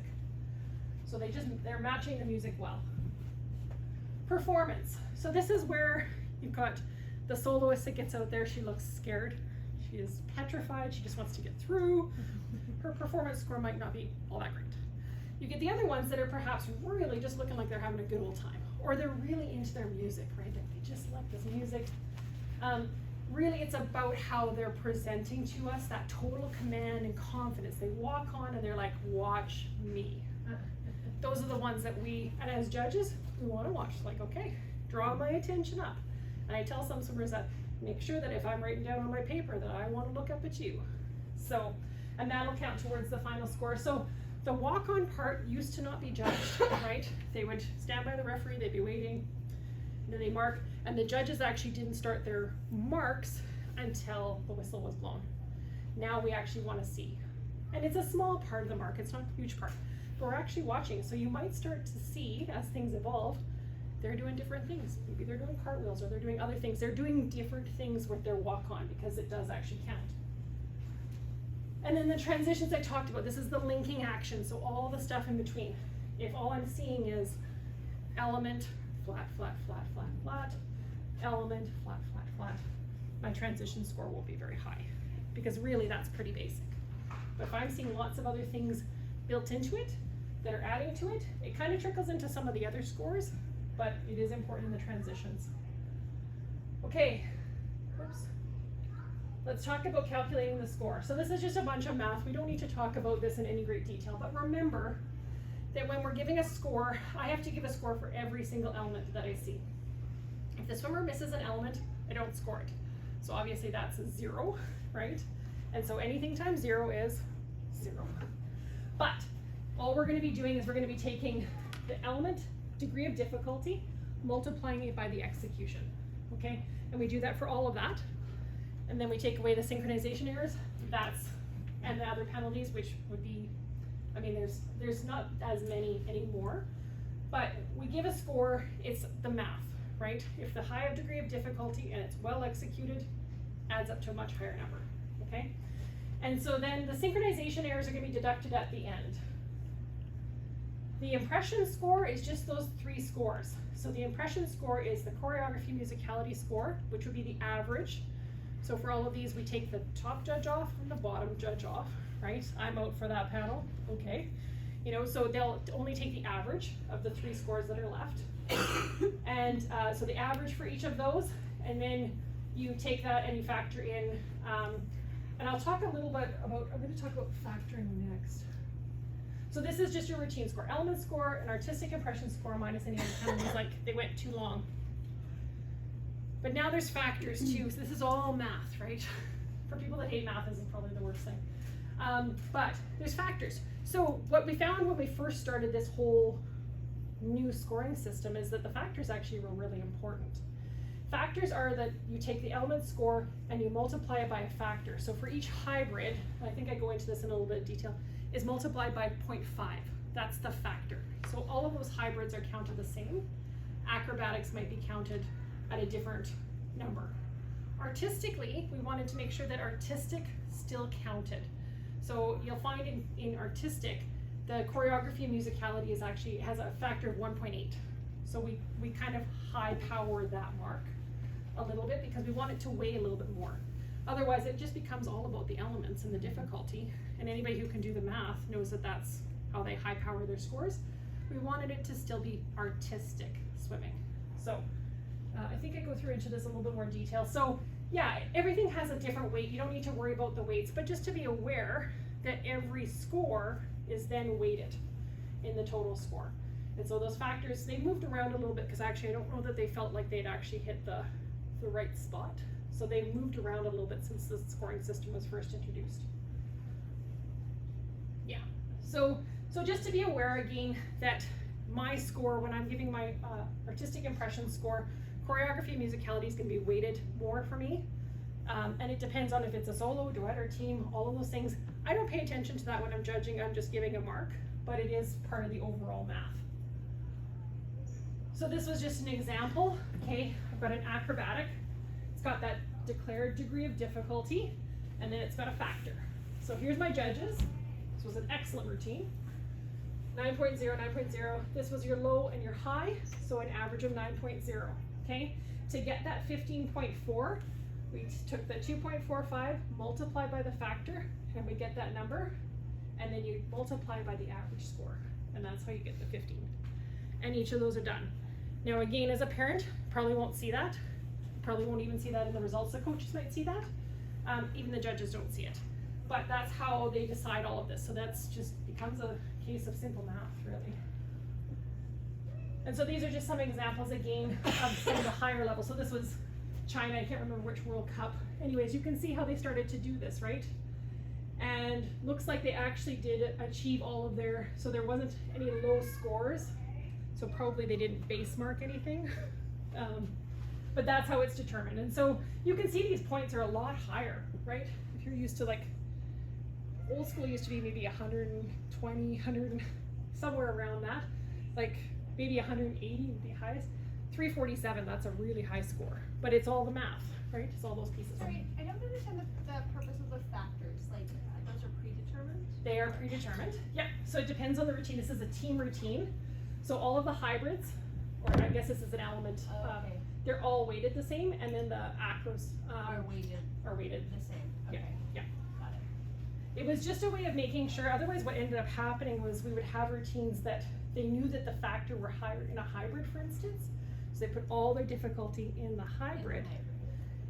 So they're matching the music well. Performance. So this is where you've got the soloist that gets out there. She looks scared. She is petrified. She just wants to get through. Her performance score might not be all that great. You get the other ones that are perhaps really just looking like they're having a good old time, or they're really into their music, right? Like they just like this music. Really, it's about how they're presenting to us that total command and confidence. They walk on and they're like, watch me. Those are the ones that we, and as judges, we want to watch. Like, okay, draw my attention up. And I tell some swimmers that, make sure that if I'm writing down on my paper that I want to look up at you. So, and that'll count towards the final score. So the walk-on part used to not be judged, right? They would stand by the referee, they'd be waiting, and then they mark, and the judges actually didn't start their marks until the whistle was blown. Now we actually want to see. And it's a small part of the mark, it's not a huge part. But we're actually watching, so you might start to see, as things evolve, they're doing different things. Maybe they're doing cartwheels or they're doing other things. They're doing different things with their walk-on because it does actually count. And then the transitions I talked about, this is the linking action, so all the stuff in between. If all I'm seeing is element, flat, flat, flat, flat, flat, element, flat, flat, flat, my transition score will be very high because really that's pretty basic. But if I'm seeing lots of other things built into it that are adding to it, it kind of trickles into some of the other scores, but it is important in the transitions. Okay, oops. Let's talk about calculating the score. So this is just a bunch of math. We don't need to talk about this in any great detail, but remember that when we're giving a score, I have to give a score for every single element that I see. If the swimmer misses an element, I don't score it. So obviously that's a 0, right? And so anything times 0 is 0. But all we're going to be doing is we're going to be taking the element degree of difficulty, multiplying it by the execution, okay? And we do that for all of that. And then we take away the synchronization errors, and the other penalties, which would be, I mean, there's not as many anymore, but we give a score, it's the math, right? If the higher degree of difficulty and it's well executed, adds up to a much higher number, okay? And so then the synchronization errors are gonna be deducted at the end. The impression score is just those 3 scores. So the impression score is the choreography musicality score, which would be the average. So for all of these, we take the top judge off and the bottom judge off, right? I'm out for that panel, okay. You know, so they'll only take the average of the 3 scores that are left. And so the average for each of those, and then you take that and you factor in, and I'll talk a little bit about, I'm gonna talk about factoring next. So this is just your routine score. Element score and artistic impression score minus any other penalties, like they went too long. But now there's factors too, so this is all math, right? For people that hate math, this is probably the worst thing. But there's factors. So what we found when we first started this whole new scoring system is that the factors actually were really important. Factors are that you take the element score and you multiply it by a factor. So for each hybrid, I think I go into this in a little bit of detail, is multiplied by 0.5. That's the factor. So all of those hybrids are counted the same. Acrobatics might be counted at a different number. Artistically, we wanted to make sure that artistic still counted. So you'll find in artistic, the choreography and musicality is actually has a factor of 1.8. So we kind of high power that mark a little bit because we want it to weigh a little bit more. Otherwise, it just becomes all about the elements and the difficulty. And anybody who can do the math knows that that's how they high power their scores. We wanted it to still be artistic swimming. So I think I go through into this a little bit more detail. So yeah, everything has a different weight. You don't need to worry about the weights, but just to be aware that every score is then weighted in the total score. And so those factors, they moved around a little bit because actually I don't know that they felt like they'd actually hit the right spot. So they moved around a little bit since the scoring system was first introduced. Yeah, so just to be aware again that my score, when I'm giving my artistic impression score, choreography and musicality is going to be weighted more for me. And it depends on if it's a solo, duet, or team, all of those things. I don't pay attention to that when I'm judging, I'm just giving a mark, but it is part of the overall math. So this was just an example, okay? I've got an acrobatic. It's got that declared degree of difficulty, and then it's got a factor. So here's my judges. This was an excellent routine. 9.0, 9.0. This was your low and your high, so an average of 9.0, okay? To get that 15.4, we took the 2.45, multiplied by the factor, and we get that number, and then you multiply by the average score, and that's how you get the 15. And each of those are done. Now again, as a parent, probably won't see that. Probably won't even see that in the results. The coaches might see that. Even the judges don't see it. But that's how they decide all of this. So that's just becomes a case of simple math, really. And so these are just some examples again of some of the higher levels. So this was China, I can't remember which World Cup. Anyways, you can see how they started to do this, right? And looks like they actually did achieve all of their, so there wasn't any low scores. So probably they didn't base mark anything. But that's how it's determined. And so you can see these points are a lot higher, right? If you're used to like, old school used to be maybe 120, 100, somewhere around that. Like maybe 180 would be highest. 347, that's a really high score. But it's all the math, right? It's all those pieces. Sorry, I don't understand the purpose of the factors. Like, those are predetermined? They are predetermined. Yep. So it depends on the routine. This is a team routine. So all of the hybrids, or I guess this is an element, Okay. they're all weighted the same, and then the acros Are weighted the same, Yeah, okay. yeah. Got it. It was just a way of making sure, otherwise what ended up happening was we would have routines that they knew that the factor were higher in a hybrid, for instance. So they put all their difficulty in the hybrid,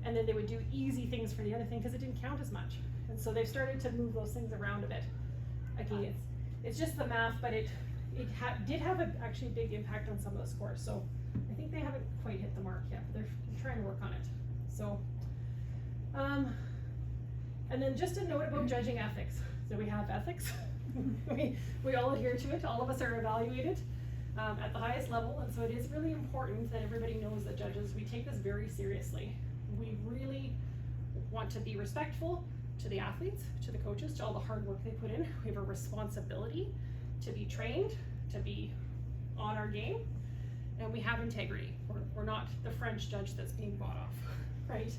and then they would do easy things for the other thing because it didn't count as much. And so they've started to move those things around a bit. Again, it's just the math, but it did have actually a big impact on some of the scores. So I think they haven't quite hit the mark yet, but they're trying to work on it. So, and then just a note about judging ethics. So we have ethics. we all adhere to it. All of us are evaluated at the highest level, and so it is really important that everybody knows that judges, we take this very seriously. We really want to be respectful to the athletes, to the coaches, to all the hard work they put in. We have a responsibility to be trained, to be on our game, and we have integrity. We're not the French judge that's being bought off, right?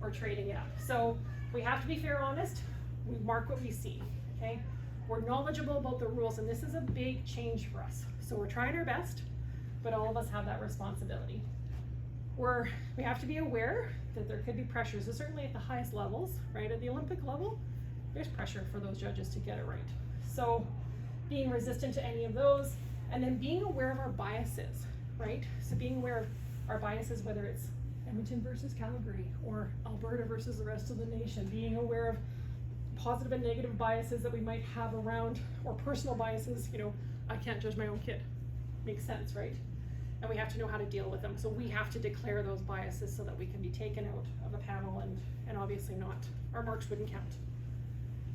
Or trading it up. So we have to be fair, honest. We mark what we see, okay? We're knowledgeable about the rules, and this is a big change for us. So we're trying our best, but all of us have that responsibility. We have to be aware that there could be pressures, so certainly at the highest levels, right? At the Olympic level, there's pressure for those judges to get it right. So being resistant to any of those, and then being aware of our biases, right? So being aware of our biases, whether it's Edmonton versus Calgary or Alberta versus the rest of the nation, being aware of positive and negative biases that we might have around, or personal biases, you know, I can't judge my own kid. Makes sense, right? And we have to know how to deal with them. So we have to declare those biases so that we can be taken out of a panel and obviously not, our marks wouldn't count.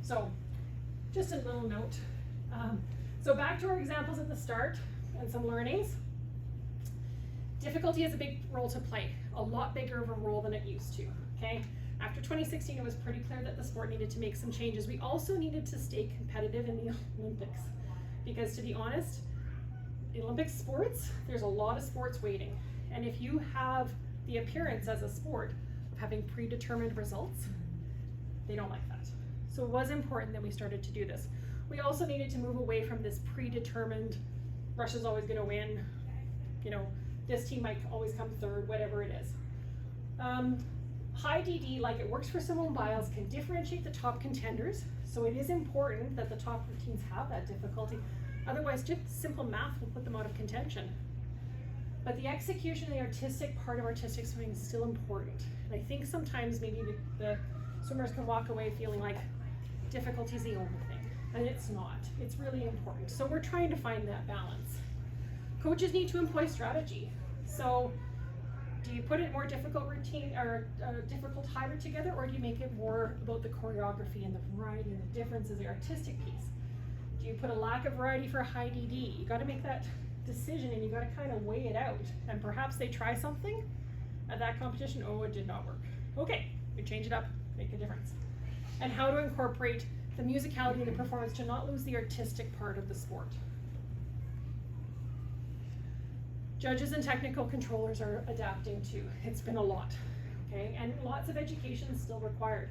So just a little note. So back to our examples at the start and some learnings. Difficulty has a big role to play, a lot bigger of a role than it used to, okay? After 2016, it was pretty clear that the sport needed to make some changes. We also needed to stay competitive in the Olympics because, to be honest, Olympic sports, there's a lot of sports waiting. And if you have the appearance as a sport of having predetermined results, they don't like that. So it was important that we started to do this. We also needed to move away from this predetermined, Russia's always gonna win, you know, this team might always come third, whatever it is. High DD, like it works for Simone Biles, can differentiate the top contenders. So it is important that the top routines have that difficulty. Otherwise, just simple math will put them out of contention. But the execution, the artistic part of artistic swimming is still important. And I think sometimes maybe the swimmers can walk away feeling like difficulty is the only thing. And it's not. It's really important. So we're trying to find that balance. Coaches need to employ strategy. So do you put a more difficult routine or a difficult hybrid together, or do you make it more about the choreography and the variety and the differences, the artistic piece? Do you put a lack of variety for high DD? You got to make that decision and you got to kind of weigh it out. And perhaps they try something at that competition, oh, it did not work. Okay, we change it up, make a difference. And how to incorporate the musicality and the performance to not lose the artistic part of the sport. Judges and technical controllers are adapting too. It's been a lot, okay? And lots of education is still required.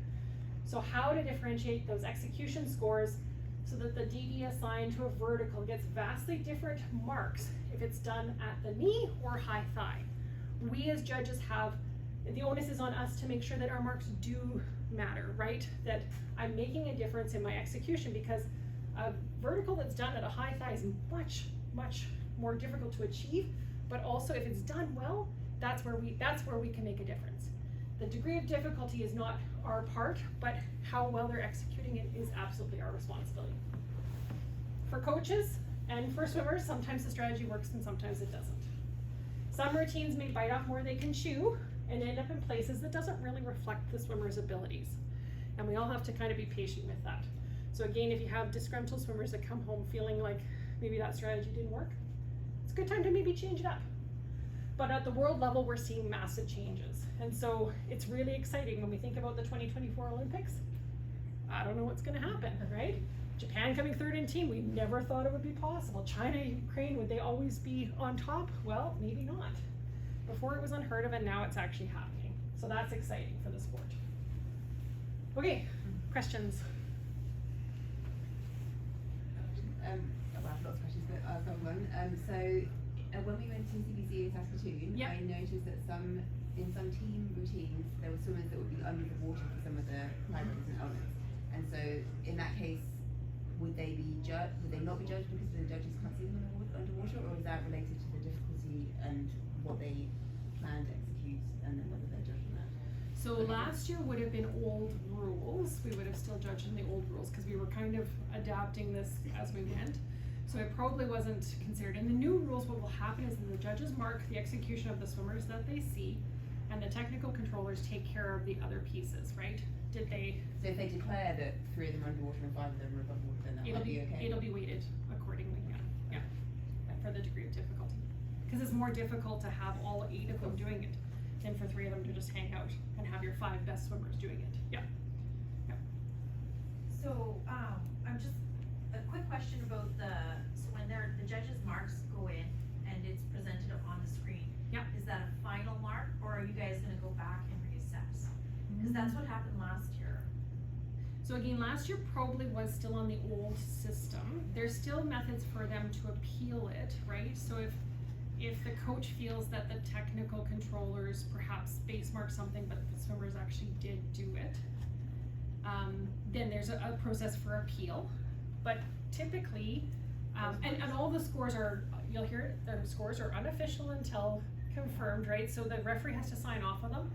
So how to differentiate those execution scores so that the DD assigned to a vertical gets vastly different marks if it's done at the knee or high thigh. We as judges have, the onus is on us to make sure that our marks do matter, right? That I'm making a difference in my execution, because a vertical that's done at a high thigh is much, much more difficult to achieve, but also if it's done well, that's where we can make a difference. The degree of difficulty is not our part, but how well they're executing it is absolutely our responsibility. For coaches and for swimmers, sometimes the strategy works and sometimes it doesn't. Some routines may bite off more than they can chew and end up in places that doesn't really reflect the swimmer's abilities. And we all have to kind of be patient with that. So again, if you have disgruntled swimmers that come home feeling like maybe that strategy didn't work, it's a good time to maybe change it up. But at the world level, we're seeing massive changes. And so it's really exciting when we think about the 2024 Olympics. I don't know what's gonna happen, right? Japan coming third in team, we never thought it would be possible. China, Ukraine, would they always be on top? Well, maybe not. Before it was unheard of and now it's actually happening. So that's exciting for the sport. Okay, questions? Well, I have lots of questions, but I've got one. When we went to CBC in Saskatoon, Yep. I noticed that in some team routines, there were swimmers that would be under the water for some of the hybrid's and elements. And so, in that case, would they not be judged because the judges can't see them underwater, or is that related to the difficulty and what they plan to execute, and then whether they're judged on that? So last year would have been old rules. We would have still judged in the old rules because we were kind of adapting this as we went. So it probably wasn't considered. In the new rules, what will happen is that the judges mark the execution of the swimmers that they see, and the technical controllers take care of the other pieces, right? Did they? So if they declare that 3 of them are underwater and 5 of them are above water, then that might be okay? It'll be weighted accordingly, yeah. For the degree of difficulty. Because it's more difficult to have all 8 of them doing it than for 3 of them to just hang out and have your 5 best swimmers doing it, yeah. So, I'm just, a quick question about so when the judges' marks go in and it's presented on the screen. Yeah. Is that a final mark, or are you guys gonna go back and reassess? Cause that's what happened last year. So again, last year probably was still on the old system. There's still methods for them to appeal it, right? So if the coach feels that the technical controllers perhaps base mark something, but the swimmers actually did do it, then there's a process for appeal. But typically, and all the scores are, you'll hear it, their scores are unofficial until confirmed, right? So the referee has to sign off on them.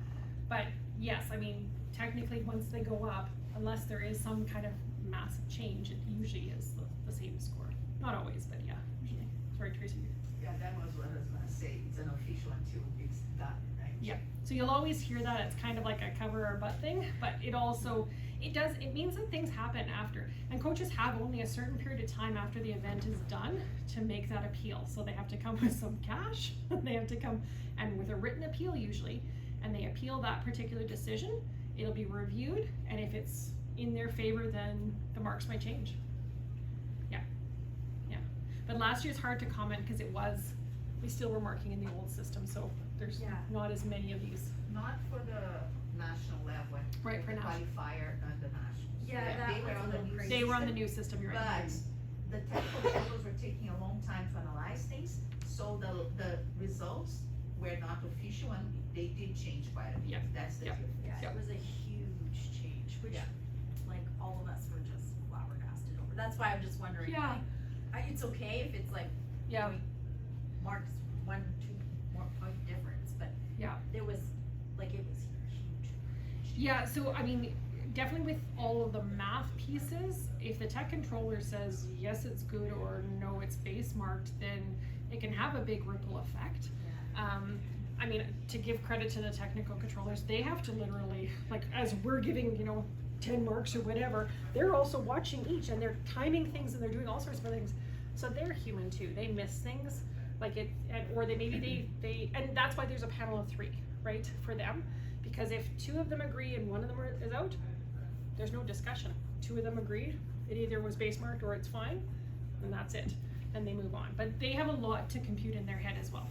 But yes, I mean, technically once they go up, unless there is some kind of massive change, it usually is the same score. Not always, but yeah, usually. Sorry, Tracy. Yeah, that was what I was gonna say, it's unofficial until it's done, right? Yeah, so you'll always hear that, it's kind of like a cover our butt thing, but it also, it means that things happen after. And coaches have only a certain period of time after the event is done to make that appeal. So they have to come with some cash, they have to come, and with a written appeal usually, and they appeal that particular decision, it'll be reviewed, and if it's in their favor, then the marks might change. But last year's hard to comment because we still were marking in the old system, so there's Yeah. not as many of these. Not for the national level. Right, for the national. qualifier and the nationals. Yeah, that They were was on a the little new crazy. They were on the system, new system, you're right. But the technical controllers were taking a long time to analyze things, so the results were not official and they did change quite a bit. Yeah. That's the Yeah. difference. Yeah, Yep. it was a huge change, which, Yeah. like, all of us were just flabbergasted over. That's why I'm just wondering, Yeah. like, it's okay if it's like, Yeah, marks 1-2 more point difference, but Yeah. it was huge. yeah, so I mean, definitely with all of the math pieces, if the tech controller says, yes, it's good, or no, it's base marked, then it can have a big ripple effect. I mean, to give credit to the technical controllers, they have to literally, like, as we're giving, 10 marks or whatever, they're also watching each, and they're timing things, and they're doing all sorts of things. So they're human too, they miss things, or they, and that's why there's a panel of 3, right, for them. Because if 2 of them agree and 1 of them is out, there's no discussion. 2 of them agreed, it either was base marked or it's fine, and that's it, and they move on. But they have a lot to compute in their head as well.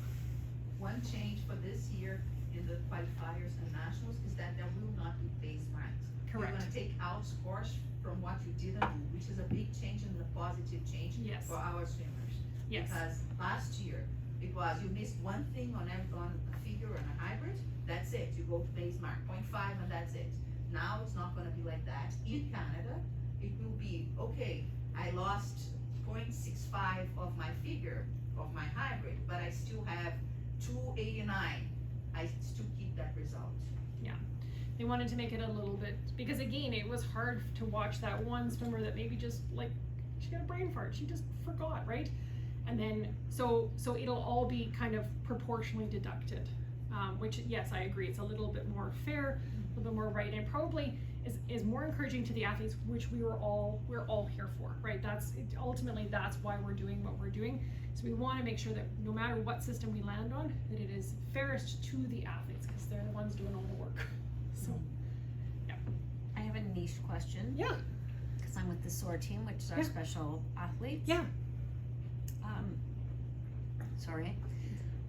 One change for this year in the qualifiers and nationals is that there will not be base marks. Correct. You're gonna take out scores from what you didn't do, which is a big change and a positive change Yes. for our swimmers. Yes. Because last year, it was, you missed one thing on a figure and a hybrid, that's it, you go to base mark, 0.5 and that's it. Now it's not gonna be like that. In Canada, it will be, okay, I lost 0.65 of my figure, of my hybrid, but I still have 289, I still keep that result. They wanted to make it a little bit, because again, it was hard to watch that one swimmer that maybe just she got a brain fart, she just forgot, right? And then, so it'll all be kind of proportionally deducted, which, yes, I agree, it's a little bit more fair, a little bit more right, and probably is more encouraging to the athletes, which we're all here for, right? Ultimately, that's why we're doing what we're doing. So we wanna make sure that no matter what system we land on, that it is fairest to the athletes, because they're the ones doing all the work. So, I have a niche question. yeah, Because I'm with the SOAR team, which is our Yeah. special athletes. Yeah. Sorry.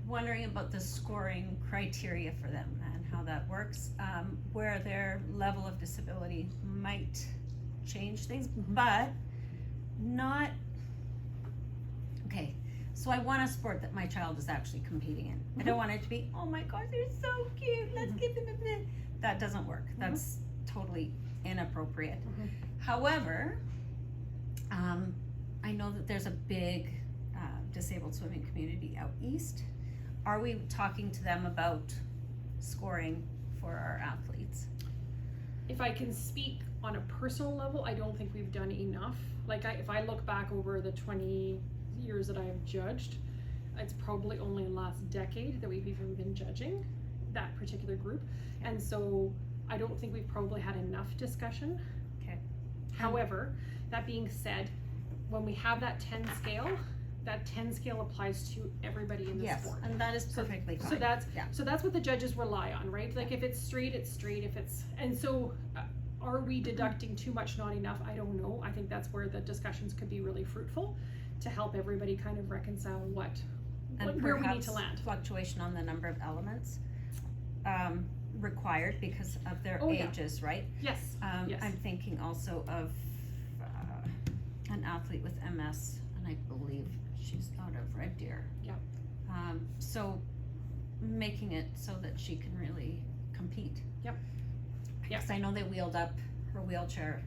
Wondering about the scoring criteria for them and how that works, where their level of disability might change things, but not, okay, so I want a sport that my child is actually competing in. I don't want it to be, oh my gosh, they're so cute, let's give them a bit. That doesn't work, that's totally inappropriate. However, I know that there's a big disabled swimming community out east. Are we talking to them about scoring for our athletes? if I can speak on a personal level, I don't think we've done enough. If I look back over the 20 years that I have judged, it's probably only in the last decade that we've even been judging that particular group. And so I don't think we've probably had enough discussion. Okay. However, that being said, when we have that 10 scale, that 10 scale applies to everybody in the Yes, sport. and that is perfectly fine. So that's what the judges rely on, right? Like if it's straight, it's straight. If it's, and so are we deducting too much, not enough? I don't know. I think that's where the discussions could be really fruitful to help everybody kind of reconcile where we need to land. Fluctuation on the number of elements. required because of their Oh, yeah. ages, right? Yes, yes. I'm thinking also of an athlete with MS, and I believe she's out of Red Deer. Yep. So making it so that she can really compete. Yep. Because I know they wheeled up her wheelchair.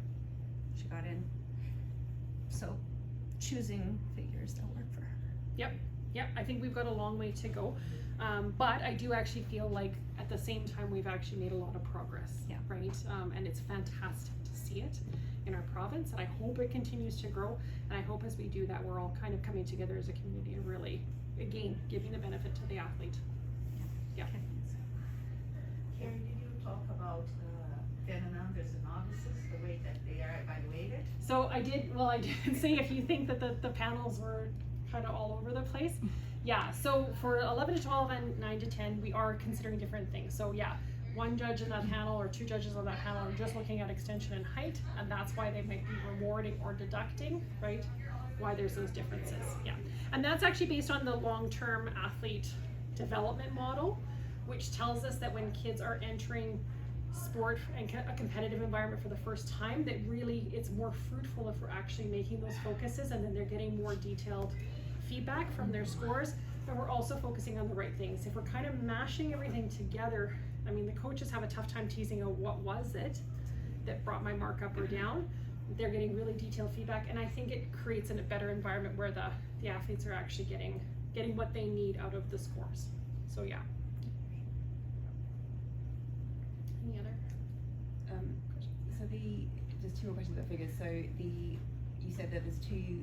She got in. So choosing figures that work for her. Yep, I think we've got a long way to go. But I do actually feel like at the same time we've actually made a lot of progress. Yeah. Right? And it's fantastic to see it in our province, and I hope it continues to grow. And I hope as we do that, we're all kind of coming together as a community and really, again, giving the benefit to the athlete. Yeah. Okay. Kari, did you talk about 10 and unders and novices, the way that they are evaluated? So I did say if you think that the panels were kind of all over the place. Yeah, so for 11 to 12 and 9 to 10, we are considering different things. So yeah, one judge in that panel or two judges on that panel are just looking at extension and height, and that's why they might be rewarding or deducting, right? Why there's those differences, yeah. And that's actually based on the long-term athlete development model, which tells us that when kids are entering sport and a competitive environment for the first time, that really it's more fruitful if we're actually making those focuses, and then they're getting more detailed feedback from their scores, and we're also focusing on the right things. If we're kind of mashing everything together, I mean, the coaches have a tough time teasing out what was it that brought my mark up or down. They're getting really detailed feedback, and I think it creates a better environment where the athletes are actually getting what they need out of the scores. So yeah. Any other? So there's two more questions about figures. So you said that there's two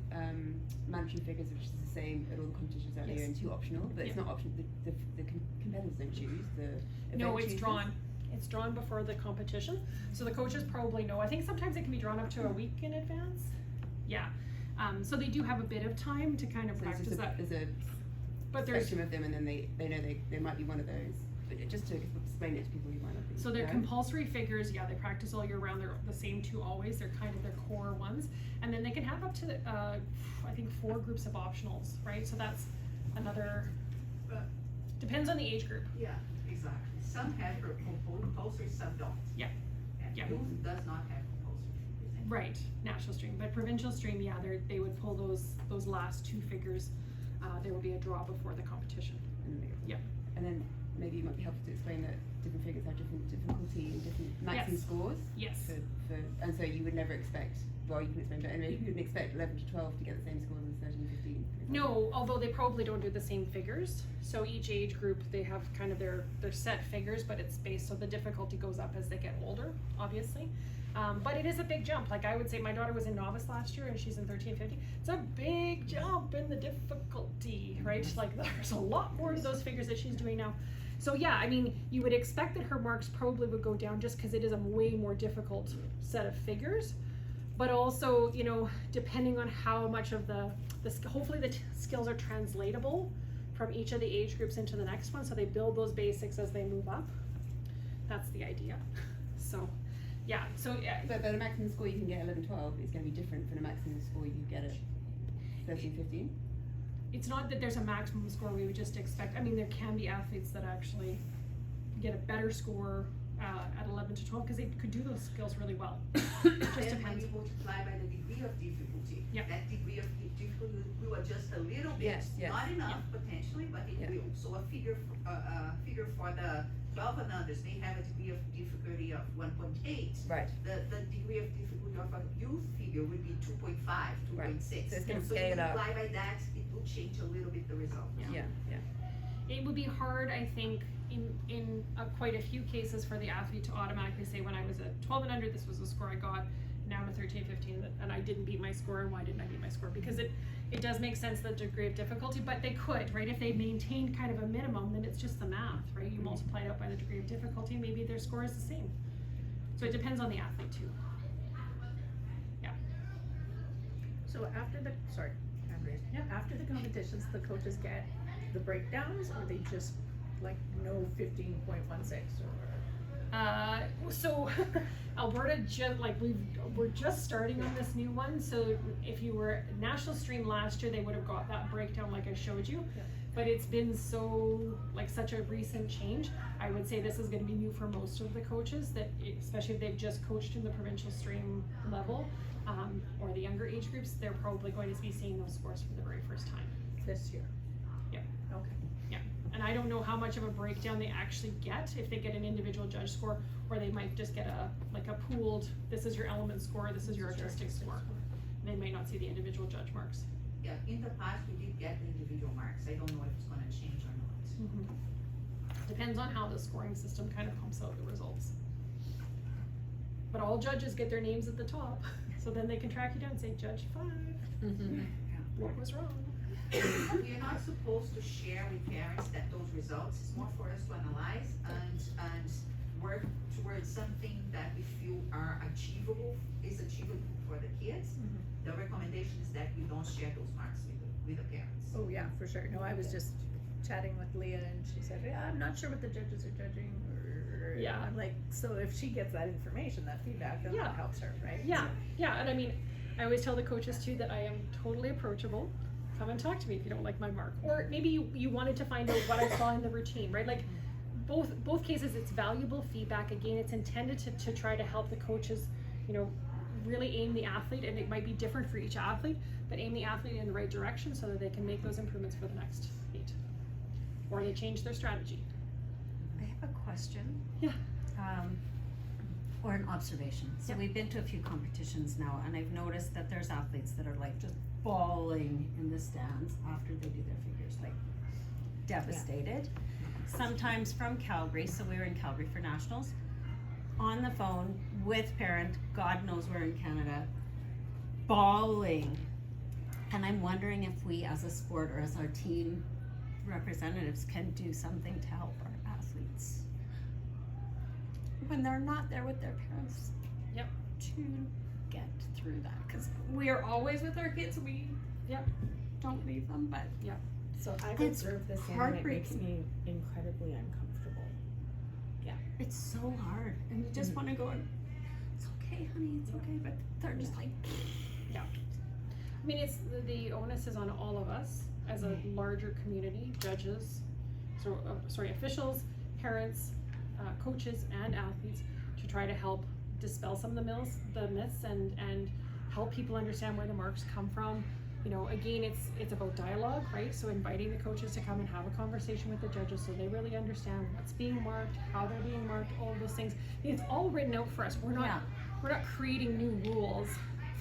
mandatory figures, which is the same at all the competitions out there, Yes. and two optional, but it's not optional. The competitors don't choose. The No, event it's chooses. drawn. It's drawn before the competition, so the coaches probably know. I think sometimes it can be drawn up to a week in advance. Yeah, so they do have a bit of time to kind of So practice that. there's a But there's spectrum of them, and then they know they might be one of those. But just to explain it to people who might not be. so they're know. compulsory figures. Yeah, they practice all year round. They're the same two always. They're kind of their core ones, and then they can have up to I think 4 groups of optionals, right? So that's another. Depends on the age group. Yeah, exactly. Some have compulsory, some don't. Yeah. And Yeah. youth does not have compulsory figures. Right, national stream, but provincial stream, yeah, they would pull those last 2 figures. There will be a draw before the competition. Yep. And then maybe it might be helpful to explain that different figures have different difficulty and different maximum Yes. scores. Yes. And so you would never expect, well, you can explain, but anyway, you wouldn't expect 11 to 12 to get the same scores as 13 to 15. for example. No, although they probably don't do the same figures. So each age group, they have kind of their set figures, but it's based, so the difficulty goes up as they get older, obviously. But it is a big jump. Like I would say my daughter was in novice last year and she's in 13, 15. It's a big jump in the difficulty, right? Like there's a lot more to those figures that she's doing now. So yeah, I mean, you would expect that her marks probably would go down just because it is a way more difficult set of figures. But also, you know, depending on how much of hopefully the skills are translatable from each of the age groups into the next one, so they build those basics as they move up. That's the idea. So, yeah, so yeah. But the maximum score you can get 11, 12 is going to be different from the maximum score you get at 13, 15. It's not that there's a maximum score we would just expect. I mean, there can be athletes that actually get a better score at 11 to 12 because they could do those skills really well. It just And depends. when you multiply by the degree of difficulty, Yeah. that degree of difficulty will adjust a little bit. Yes, yes. Not enough potentially, but it Yeah. will. So a figure for the 12 and unders may have a degree of difficulty of 1.8. Right. The degree of difficulty of a youth figure would be 2.5, 2.6. So it's going to So you scale up. multiply by that, it will change a little bit the result. Yeah. Yeah. It would be hard, I think, in quite a few cases for the athlete to automatically say, when I was at 12 and under, this was the score I got. Now I'm at 13, 15, and I didn't beat my score, and why didn't I beat my score? Because it does make sense, the degree of difficulty, but they could, right? If they maintained kind of a minimum, then it's just the math, right? You multiply it out by the degree of difficulty, and maybe their score is the same. So it depends on the athlete too. Yeah. So after the, sorry, after the competitions, the coaches get the breakdowns, or they just like know 15.16 or? So Alberta we're just starting on this new one. So if you were national stream last year, they would have got that breakdown like I showed you. Yeah. but it's been so, like, such a recent change. I would say this is gonna be new for most of the coaches, that especially if they've just coached in the provincial stream level, or the younger age groups, they're probably going to be seeing those scores for the very first time. This year. Yep. Okay. And I don't know how much of a breakdown they actually get, if they get an individual judge score, or they might just get a pooled, this is your element score, this is your artistic score. They may not see the individual judge marks. Yeah, in the past, we did get the individual marks, I don't know if it's gonna change or not. Depends on how the scoring system kind of pumps out the results. But all judges get their names at the top, so then they can track you down and say, Judge 5, what was wrong? You're not supposed to share with parents those results, it's more for us to analyze and work towards something that we feel is achievable for the kids. The recommendation is that we don't share those marks with the parents. Oh, yeah, for sure. No, I was just chatting with Leah and she said, yeah, I'm not sure what the judges are judging, or, Yeah. I'm like, so if she gets that information, that feedback, then Yeah. that helps her, right? Yeah, and I mean, I always tell the coaches too that I am totally approachable. Come and talk to me if you don't like my mark. Or maybe you wanted to find out what I saw in the routine, right? Like, both cases, it's valuable feedback. Again, it's intended to try to help the coaches, really aim the athlete, and it might be different for each athlete, but aim the athlete in the right direction so that they can make those improvements for the next meet. Or they change their strategy. I have a question. Yeah. Or an observation. So we've been to a few competitions now, and I've noticed that there's athletes that are like just bawling in the stands after they do their figures, like devastated. Sometimes from Calgary, so we were in Calgary for nationals, on the phone with parent, God knows we're in Canada, bawling. And I'm wondering if we as a sport or as our team representatives can do something to help our athletes when they're not there with their parents. Yep. To get through that, because we are always with our kids. We don't leave them, but So I've It's observed this and it makes heartbreaking. me incredibly uncomfortable. it's so hard, and you just want to go and it's okay, honey, it's okay, but they're just like, I mean, it's the onus is on all of us as a larger community, judges, officials, parents, coaches, and athletes, to try to help dispel some of the myths and help people understand where the marks come from. Again, it's about dialogue, right? So inviting the coaches to come and have a conversation with the judges so they really understand what's being marked, how they're being marked, all of those things. It's all written out for us. We're not creating new rules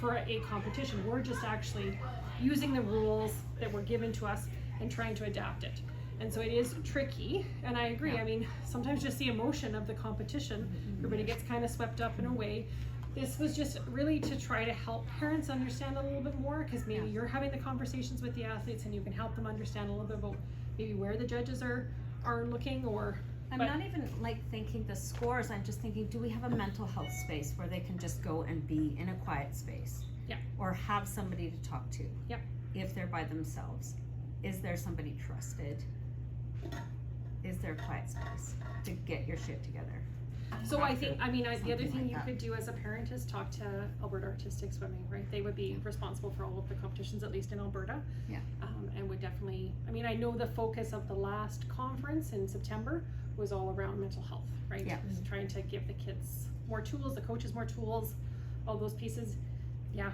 for a competition. We're just actually using the rules that were given to us and trying to adapt it. And so it is tricky, and I agree. I mean, sometimes just the emotion of the competition, everybody gets kind of swept up in a way. This was just really to try to help parents understand a little bit more, because maybe you're having the conversations with the athletes and you can help them understand a little bit about maybe where the judges are looking, or I'm not even like thinking the scores, I'm just thinking, do we have a mental health space where they can just go and be in a quiet space? Yeah. Or have somebody to talk to? Yep. If they're by themselves. Is there somebody trusted? Is there a quiet space to get your shit together? So I think, the other Something thing like you that. could do as a parent is talk to Alberta Artistic Swimming, right? They would be responsible for all of the competitions, at least in Alberta. Yeah. And would definitely, I know the focus of the last conference in September was all around mental health, right? Yeah. Just trying to give the kids more tools, the coaches more tools, all those pieces. Yeah,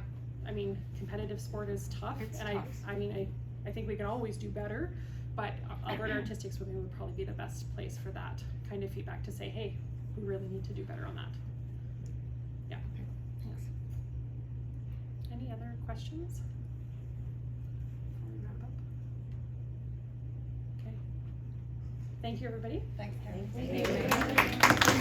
competitive sport is tough. It's and tough. I think we can always do better, but Alberta Artistic Swimming would probably be the best place for that kind of feedback, to say, hey, we really need to do better on that. Yeah. Thanks. Any other questions? Before we wrap up? Okay. Thank you, everybody. Thanks, Kari. Thank you.